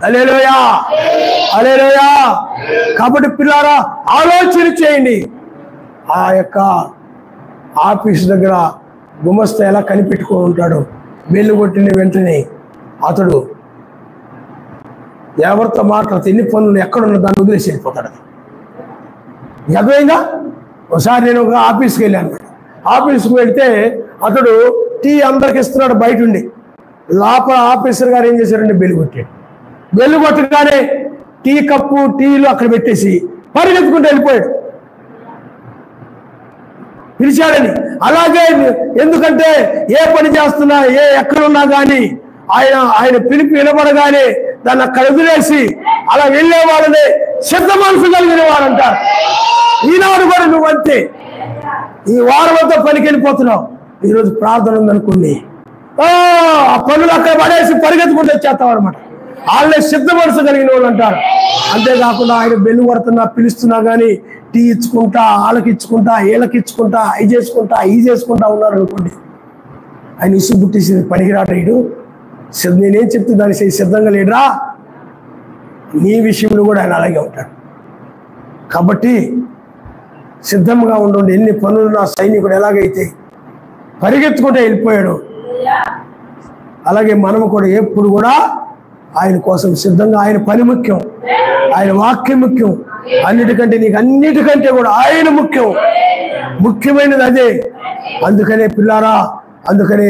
Speaker 1: హల్లెలూయా, హల్లెలూయా. కాబట్టి పిల్లారా ఆలోచన చేయండి. ఆ యొక్క ఆఫీస్ దగ్గర గుమస్తా ఎలా కనిపెట్టుకొని ఉంటాడో, బెల్లు కొట్టిన వెంటనే అతడు ఎవరితో మాట్లాడితే ఎన్ని పనులు ఎక్కడున్న దాన్ని వదిలేసి వెళ్ళిపోతాడు. అర్థమైందా? ఒకసారి నేను ఒక ఆఫీస్కి వెళ్ళాను. ఆఫీస్కి వెళ్తే అతడు టీ అందరికి ఇస్తున్నాడు బయట ఉండి. లోపల ఆఫీసర్ గారు ఏం చేశారంటే బెల్లు కొట్టాడు. బెల్లు కొట్టగానే టీ కప్పు టీలు అక్కడ పెట్టేసి పరిగెత్తుకుంటూ వెళ్ళిపోయాడు, పిలిచాడని. అలాగే ఎందుకంటే ఏ పని చేస్తున్నా ఎక్కడున్నా కానీ ఆయన పిలిపి వినబడగానే దాన్ని అక్కడ వదిలేసి అలా వెళ్ళే వాళ్ళని సిద్ధ మనసు కలిగిన వాడు అంటారు. ఈనాడు కూడా నువ్వు అంతే. ఈ వారంతో పనికి వెళ్ళిపోతున్నావు, ఈరోజు ప్రార్థన ఉందనుకోండి, ఆ పనులు అక్కడ పడేసి పరిగెత్తుకుంటూ వచ్చేస్తావు అనమాట. వాళ్ళే సిద్ధ మనసు కలిగిన వాళ్ళు అంటారు. అంతేకాకుండా ఆయన బెల్లు కొడుతున్నా పిలుస్తున్నా కానీ టీ ఇచ్చుకుంటా, వాళ్ళకి ఇచ్చుకుంటా, వీళ్ళకి ఇచ్చుకుంటా, అవి చేసుకుంటా ఈ చేసుకుంటా ఉన్నారు అనుకోండి, ఆయన ఇసు పుట్టేసింది పనికిరాటడు. నేనేం చెప్తే దాన్ని సిద్ధంగా లేడురా. నీ విషయంలో కూడా ఆయన అలాగే ఉంటాడు. కాబట్టి సిద్ధంగా ఉండండి. ఎన్ని పనులు నా సైనికుడు ఎలాగైతే పరిగెత్తుకుంటే వెళ్ళిపోయాడు, అలాగే మనము కూడా ఎప్పుడు కూడా ఆయన కోసం సిద్ధంగా. ఆయన పని ముఖ్యం, ఆయన వాక్యం ముఖ్యం. అన్నిటికంటే కూడా ఆయన ముఖ్యం, ముఖ్యమైనది అదే. అందుకనే పిల్లారా, అందుకనే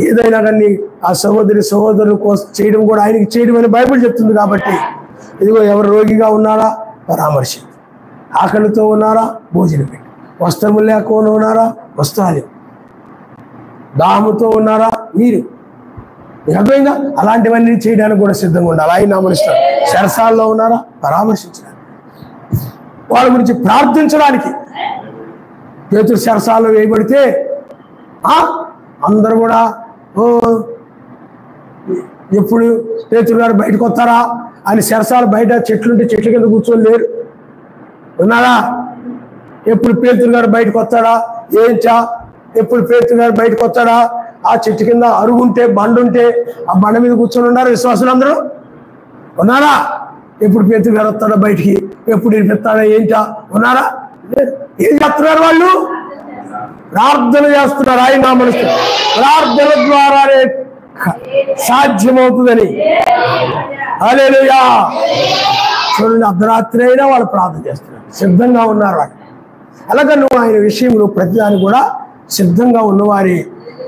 Speaker 1: ఏదైనా కానీ ఆ సహోదరుల కోసం చేయడం కూడా ఆయనకి చేయడం అని బైబిల్ చెప్తుంది. కాబట్టి ఇదిగో ఎవరు రోగిగా ఉన్నారా పరామర్శించు, ఆకలితో ఉన్నారా భోజనం పెట్టు, వస్త్రములు లేకుండా ఉన్నారా వస్త్రాలు, దాహముతో ఉన్నారా నీరు. అర్థమైందా? అలాంటివన్నీ చేయడానికి కూడా సిద్ధంగా ఉండాలి. ఆయన నామనిస్తాడు. సరసాల్లో ఉన్నారా పరామర్శించడానికి, వాళ్ళ గురించి ప్రార్థించడానికి. పేతురు సరసాల్లో వేయబడితే అందరూ కూడా ఎప్పుడు పేతురు గారు బయటకు వస్తారా అని సరసాలు బయట చెట్లుంటే చెట్ల కింద కూర్చొని లేరు, ఉన్నారా? ఎప్పుడు పేతురు గారు బయటకు వస్తాడా ఎప్పుడు పేతురు గారు బయటకు వస్తాడా? ఆ చెట్టు కింద అరుగుంటే బండుంటే ఆ బండ మీద కూర్చొని ఉన్నారు విశ్వాసులు అందరూ, ఉన్నారా? ఎప్పుడు పేతురు గారు వస్తాడా బయటికి, ఎప్పుడు వినిపిస్తాడా ఉన్నారా? ఏం చేస్తున్నారు వాళ్ళు? ప్రార్థన చేస్తున్నారు. ఆయన నామనిస్తున్నారు. ప్రార్థన ద్వారానే సాధ్యమవుతుందని హల్లెలూయా. చూడండి, అర్ధరాత్రి అయినా వాళ్ళు ప్రార్థన చేస్తున్నారు, సిద్ధంగా ఉన్నారు వాళ్ళు. అలాగే నువ్వు ఆయన విషయంలో ప్రతిదాన్ని కూడా సిద్ధంగా ఉన్నవారి,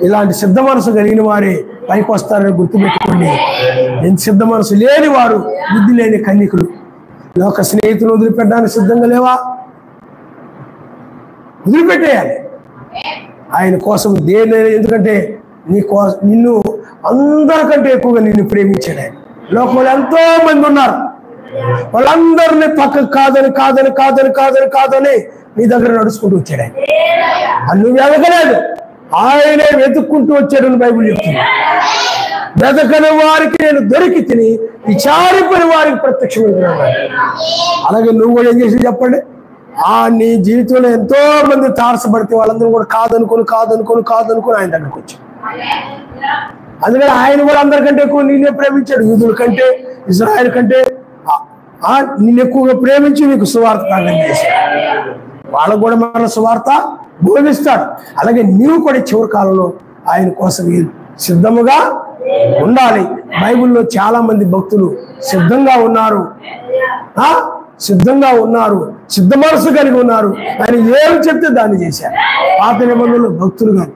Speaker 1: ఇలాంటి సిద్ధ మనసు కలిగిన వారి పైకి వస్తారని గుర్తుపెట్టుకోండి. నేను సిద్ధ మనసు లేని వారు బుద్ధి లేని కన్యకులు. లోక స్నేహితులు వదిలిపెట్టడానికి సిద్ధంగా లేవా? వదిలిపెట్టేయాలి ఆయన కోసం. దేని ఎందుకంటే నిన్ను అందరికంటే ఎక్కువగా నిన్ను ప్రేమించాడు ఆయన. లోకంలో ఎంతో మంది ఉన్నారు, వాళ్ళందరినీ పక్కకు కాదని కాదని కాదని కాదని కాదని నీ దగ్గర నడుచుకుంటూ వచ్చాడు ఆయన. అది నువ్వు వెతకలేదు, ఆయనే వెతుక్కుంటూ వచ్చాడు బైబిల్ చెప్తుంది. వెతకని వారికి నేను దొరికి తిని విచారిపోయిన వారికి ప్రత్యక్షమైనాను. అలాగే నువ్వు కూడా ఏం చేసి చెప్పండి. నీ జీవితంలో ఎంతో మంది తారసపడితే వాళ్ళందరూ కూడా కాదనుకొని కాదనుకొని కాదనుకొని ఆయన దగ్గరకు వచ్చాడు. అందుకని ఆయన కూడా అందరికంటే ఎక్కువ నిన్నే ప్రేమించాడు. యూదుల కంటే, ఇజ్రాయెల్ కంటే నిన్ను ఎక్కువగా ప్రేమించి నీకు సువార్త ప్రకటన చేశాడు. వాళ్ళకు కూడా మన సువార్త బోధిస్తాడు. అలాగే నీవు కూడా చివరి కాలంలో ఆయన కోసం సిద్ధముగా ఉండాలి. బైబిల్లో చాలా మంది భక్తులు సిద్ధంగా ఉన్నారు, సిద్ధంగా ఉన్నారు, సిద్ధ మనసు కలిగి ఉన్నారు. ఆయన ఏమి చెప్తే దాన్ని చేశారు. పాత నిబంధనలు భక్తులు కానీ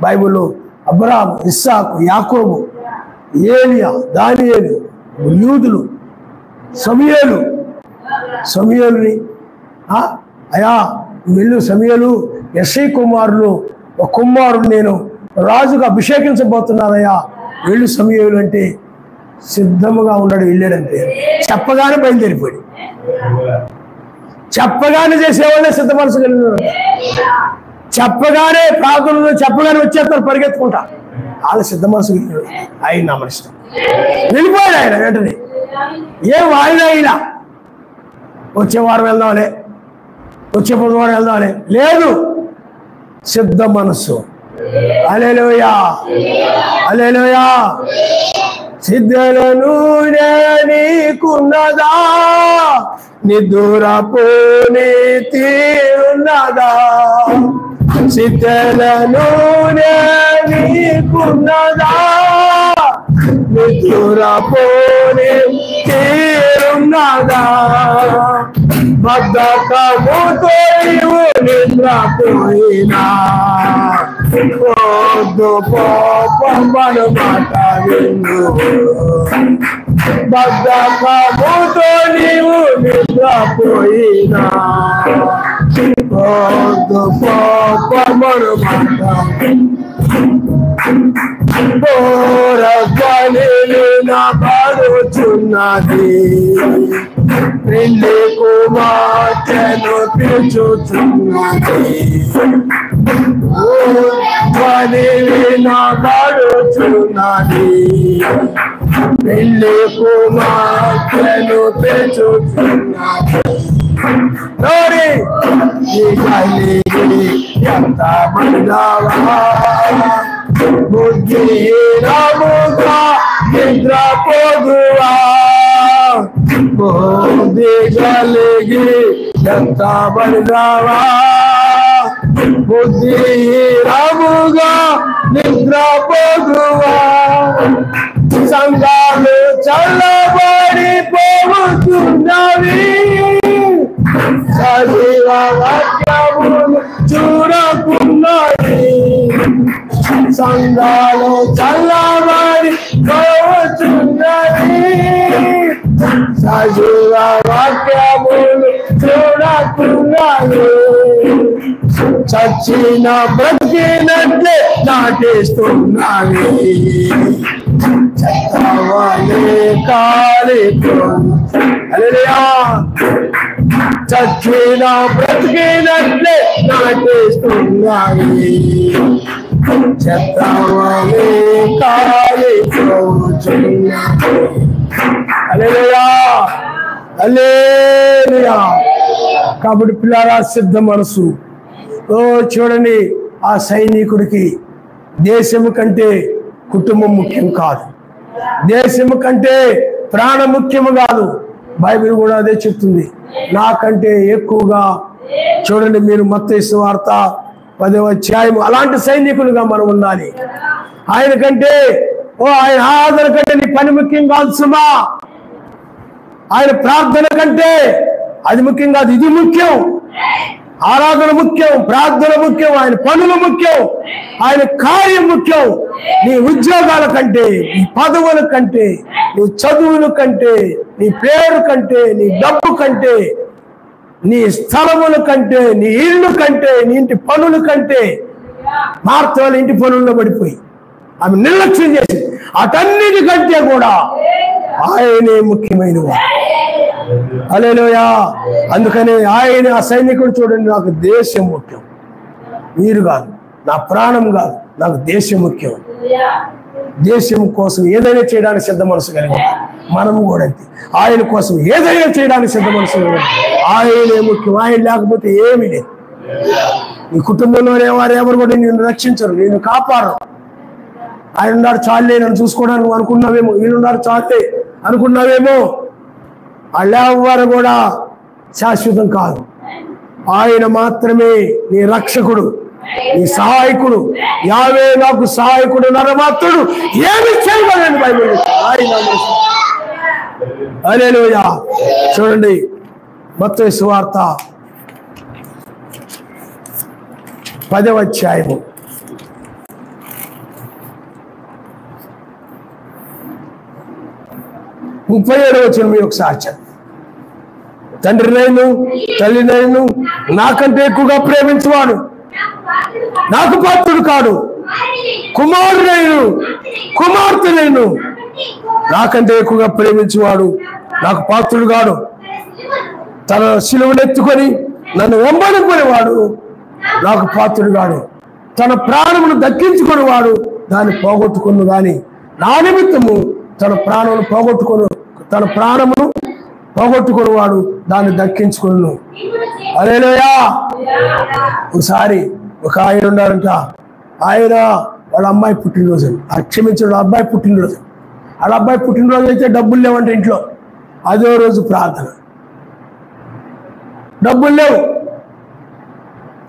Speaker 1: బైబిల్లో అబ్రాహాము, ఇస్సాకు, యాకోబు, ఏలియా, దానియేలు, యూదులు, సమూయేలుని అయా వెళ్ళు సమూయేలు, యెష్షై కుమారులు ఒక కుమారుడు నేను రాజుగా అభిషేకించబోతున్నానయ్యా వెళ్ళు సమూయేలు అంటే సిద్ధముగా ఉన్నాడు. వెళ్ళాడంటే చెప్పగానే బయలుదేరిపోయాడు. చెప్పగానే చేసేవాళ్ళే సిద్ధ మనసు కలిగిన, చెప్పగానే ప్రార్థనలు చెప్పగానే వచ్చేస్తారు పరిగెత్తుకుంటా. వాళ్ళ సిద్ధ మనసు కలిగిన ఆయన నామనిష్టం వెళ్ళిపోయాడు. ఆయన వెంటనే ఏం వాయిదా ఇలా వచ్చే వారం వెళ్దాంలే, వచ్చే బుధవారం వెళ్దాంలే, లేదు, సిద్ధ మనస్సు. హల్లెలూయా, హల్లెలూయా. సిద్ధలను నీకున్నదా, నిదురపోని తీరున్నదా, సిద్ధలను నీకున్నదా, నిదురపోని తీరున్నదా, బద్ధకముతో నీవు నిద్రపోయినా పొద్దు పోపమను మాట విను, బద్ధకముతో నీవు నిద్రపోయినా పొద్దు పోపమను మాట పడుచున్నది, పెళ్లి కుమార్తెను పిలుచుచున్నది, పడుచున్నది, పెళ్లి కుమార్తెను పిలుచుచున్నది. ఎంత మందావా బుద్ధి రాముగా నిద్రపోదువా, బుద్ధి కలిగి ఎంత మందావా బుద్ధి రాముగా నిద్రపోదువా, సంఘాలు చల్లబడిపోతున్నవి, సజీవ వాక్యములు చూడకున్నవి, సంఘాలు చల్లబడిపోతున్నవి, సజీవ వాక్యములు చూడకున్నవి, చచ్చిన బ్రతికినట్లే నాటిస్తున్నవి, చత్తవలే కాలిపోయి, హల్లెలూయా, చచ్చిన బ్రతికినట్లే నాటిస్తున్నవి, చత్తవలే కాలిపోచున్నవి. హల్లెలూయా, హల్లెలూయా. కాబట్టి పిల్లారా, సిద్ధ మనసు. చూడండి, ఆ సైనికుడికి దేశము కంటే కుటుంబం ముఖ్యం కాదు, దేశము కంటే ప్రాణం ముఖ్యము కాదు. బైబిల్ కూడా అదే చెప్తుంది. నాకంటే ఎక్కువగా చూడండి, మీరు మత్తయి సువార్త 10వ అధ్యాయం అలాంటి సైనికులుగా మనం ఉండాలి. ఆయన కంటే ఆయన ఆరాధన కంటే నీ పని ముఖ్యం కాదు సుమా. ఆయన ప్రార్థన కంటే అది ముఖ్యం కాదు, ఇది ముఖ్యం. ఆరాధన ముఖ్యం, ప్రార్థన ముఖ్యం, ఆయన పనులు ముఖ్యం, ఆయన కార్యం ముఖ్యం. నీ ఉద్యోగాల కంటే, నీ పదవుల కంటే, నీ చదువుల కంటే, నీ పేరు కంటే, నీ డబ్బు కంటే, నీ స్థలముల కంటే, నీ ఇల్లు కంటే, నీ ఇంటి పనుల కంటే. మార్త వాళ్ళ ఇంటి పనుల్లో పడిపోయి ఆమె నిర్లక్ష్యం చేసి అటన్నిటికంటే కూడా ఆయనే ముఖ్యమైన వాడు. హల్లెలూయా. అందుకని ఆయన ఆ సైనికుడు చూడండి, నాకు దేశం ముఖ్యం, మీరు కాదు, నా ప్రాణం కాదు, నాకు దేశం ముఖ్యం. దేశం కోసం ఏదైనా చేయడానికి సిద్ధ మనసు కలిగి మనము కూడా అంతే. ఆయన కోసం ఏదైనా చేయడానికి సిద్ధ మనసు కలిగి ఆయనే ముఖ్యం. ఆయన లేకపోతే ఏమీ లేదు. నీ కుటుంబంలోనే వారు ఎవరు కూడా నిన్ను రక్షించరు, నిన్ను కాపాడరు. ఆయన ఉన్నాడు చాలే నన్ను చూసుకోవడానికి అనుకున్నావేమో, ఈయనున్నాడు చాలే అనుకున్నావేమో. వాళ్ళెవ్వరు కూడా శాశ్వతం కాదు. ఆయన మాత్రమే నీ రక్షకుడు, నీ సహాయకుడు. యావే నాకు సహాయకుడు, నరమాత్రుడు, ఏమి చేయగలండి బైబిల్. ఆయన హల్లెలూయా. చూడండి మత్తయి సువార్త 10వ అధ్యాయము 37వ వచనం మీరు ఒకసారి చదువు. తండ్రినైను తల్లినైను నాకంటే ఎక్కువగా ప్రేమించువాడు నాకు పాత్రుడు కాడు, కుమారుడైను కుమార్తెనైను నాకంటే ఎక్కువగా ప్రేమించువాడు నాకు పాత్రుడు కాడు. తన శిలువనెత్తుకొని నన్ను వెంబడింపనివాడు నాకు పాత్రుడు కాడు. తన ప్రాణమును దక్కించుకుని వాడు దాన్ని పోగొట్టుకును గాని నా నిమిత్తము తన ప్రాణమును పోగొట్టుకుని వాడు దాన్ని దక్కించుకును. హల్లెలూయా. ఒకసారి ఒక ఆయన ఉన్నారంట, ఆయన వాళ్ళ అమ్మాయి పుట్టినరోజు, క్షమించిన అబ్బాయి పుట్టినరోజు. వాళ్ళ అబ్బాయి పుట్టినరోజు అయితే డబ్బులు లేవంటే ఇంట్లో. అదో రోజు ప్రార్థన, డబ్బులు లేవు,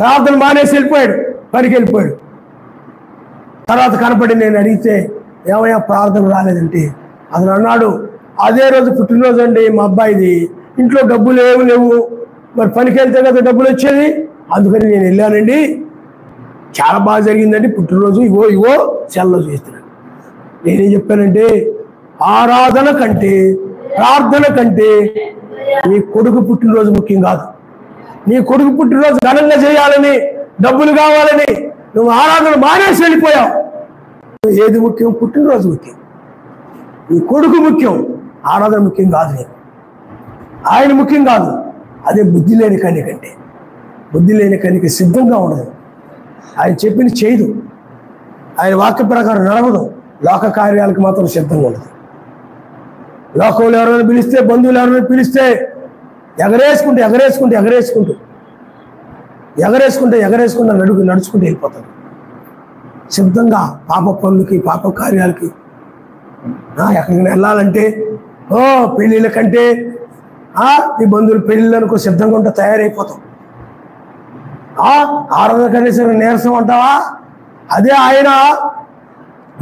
Speaker 1: ప్రార్థన మానేసి వెళ్ళిపోయాడు, పనికి వెళ్ళిపోయాడు. తర్వాత కనపడి నేను అడిగితే ఏమయ్యా ప్రార్థన రాలేదంటే అతను అన్నాడు, అదే రోజు పుట్టినరోజు అండి మా అబ్బాయిది, ఇంట్లో డబ్బులు ఏమి లేవు, మరి పనికి వెళ్తే కదా డబ్బులు వచ్చేది, అందుకని నేను వెళ్ళానండి, చాలా బాగా జరిగిందండి పుట్టినరోజు, ఇవో సెల్లో చేస్తున్నాను. నేనేం చెప్పానంటే ఆరాధన కంటే ప్రార్థన కంటే నీ కొడుకు పుట్టినరోజు ముఖ్యం కాదు. నీ కొడుకు పుట్టినరోజు ఘనంగా చేయాలని, డబ్బులు కావాలని నువ్వు ఆరాధన మానేసి వెళ్ళిపోయావు. ఏది ముఖ్యం? పుట్టినరోజు ముఖ్యం. నీ కొడుకు ముఖ్యం, ఆరాధన ముఖ్యం కాదు. నేను ఆయన ముఖ్యం కాదు. అదే బుద్ధి లేని కన్యకంటే. బుద్ధి లేని కన్యక సిద్ధంగా ఉండదు, ఆయన చెప్పింది చేయదు, ఆయన వాక్య ప్రకారం నడవదు, లోక కార్యాలకు మాత్రం సిద్ధంగా ఉండదు. లోకంలో ఎవరైనా పిలిస్తే, బంధువులు ఎవరైనా పిలిస్తే ఎగరేసుకుంటూ నడుచుకుంటూ వెళ్ళిపోతాడు. సిద్ధంగా పాప పనులకి, పాప కార్యాలకి. ఎక్కడికైనా వెళ్ళాలంటే పెళ్ళిళ్ళ కంటే ఈ బంధువులు పెళ్ళిళ్ళనుకో సిద్ధంగా ఉంటే తయారైపోతాం. ఆరాధన కనీసం నీరసం అంటావా? అదే ఆయన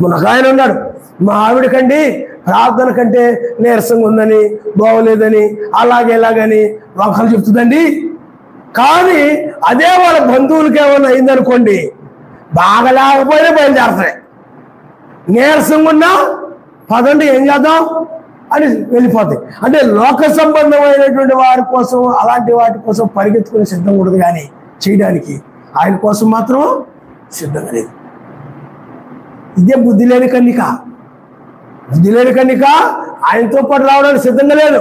Speaker 1: మనకు ఆయన ఉన్నాడు, మా ఆవిడకండి ప్రార్థన కంటే నీరసంగా ఉందని, బాగోలేదని, ఇలాగని ఒకరు చెప్తుందండి. కానీ అదే వాళ్ళ బంధువులకి ఏమన్నా అయిందనుకోండి, బాగా లేకపోయినా బయలుదేరతాయి. నీరసంగా ఉన్నా పదండి ఏం చేద్దాం అని వెళ్ళిపోతాయి. అంటే లోక సంబంధమైనటువంటి వారి కోసం, అలాంటి వాటి కోసం పరిగెత్తుకుని సిద్ధంగా ఉండదు, కానీ చేయడానికి ఆయన కోసం మాత్రం సిద్ధంగా లేదు. ఇదే బుద్ధి లేని కన్యక. బుద్ధి లేని కన్యక ఆయనతో పాటు రావడానికి సిద్ధంగా లేదు,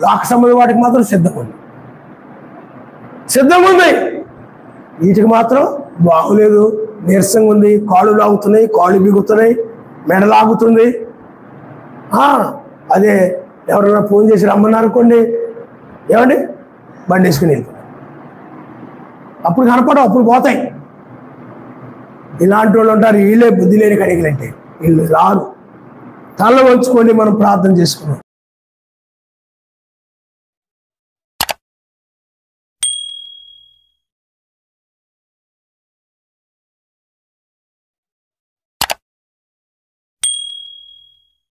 Speaker 1: లోక సంబంధం వాటికి మాత్రం సిద్ధంగా ఉంది. వీటికి మాత్రం బాగులేదు, నీరసంగా ఉంది, కాళ్ళు లాగుతున్నాయి, కాళ్ళు బిగుతున్నాయి, మెడ లాగుతుంది. అదే ఎవరైనా ఫోన్ చేసి రమ్మన్నారు అనుకోండి, ఏమండి బండి వేసుకుని వెళ్ళిపోతాం, అప్పుడు కనపడవు, అప్పుడు పోతాయి. ఇలాంటి వాళ్ళు ఉంటారు, వీళ్ళే బుద్ధి లేని కడిగలంటే. వీళ్ళు రారు. తల వంచుకొని మనం ప్రార్థన చేసుకున్నాం.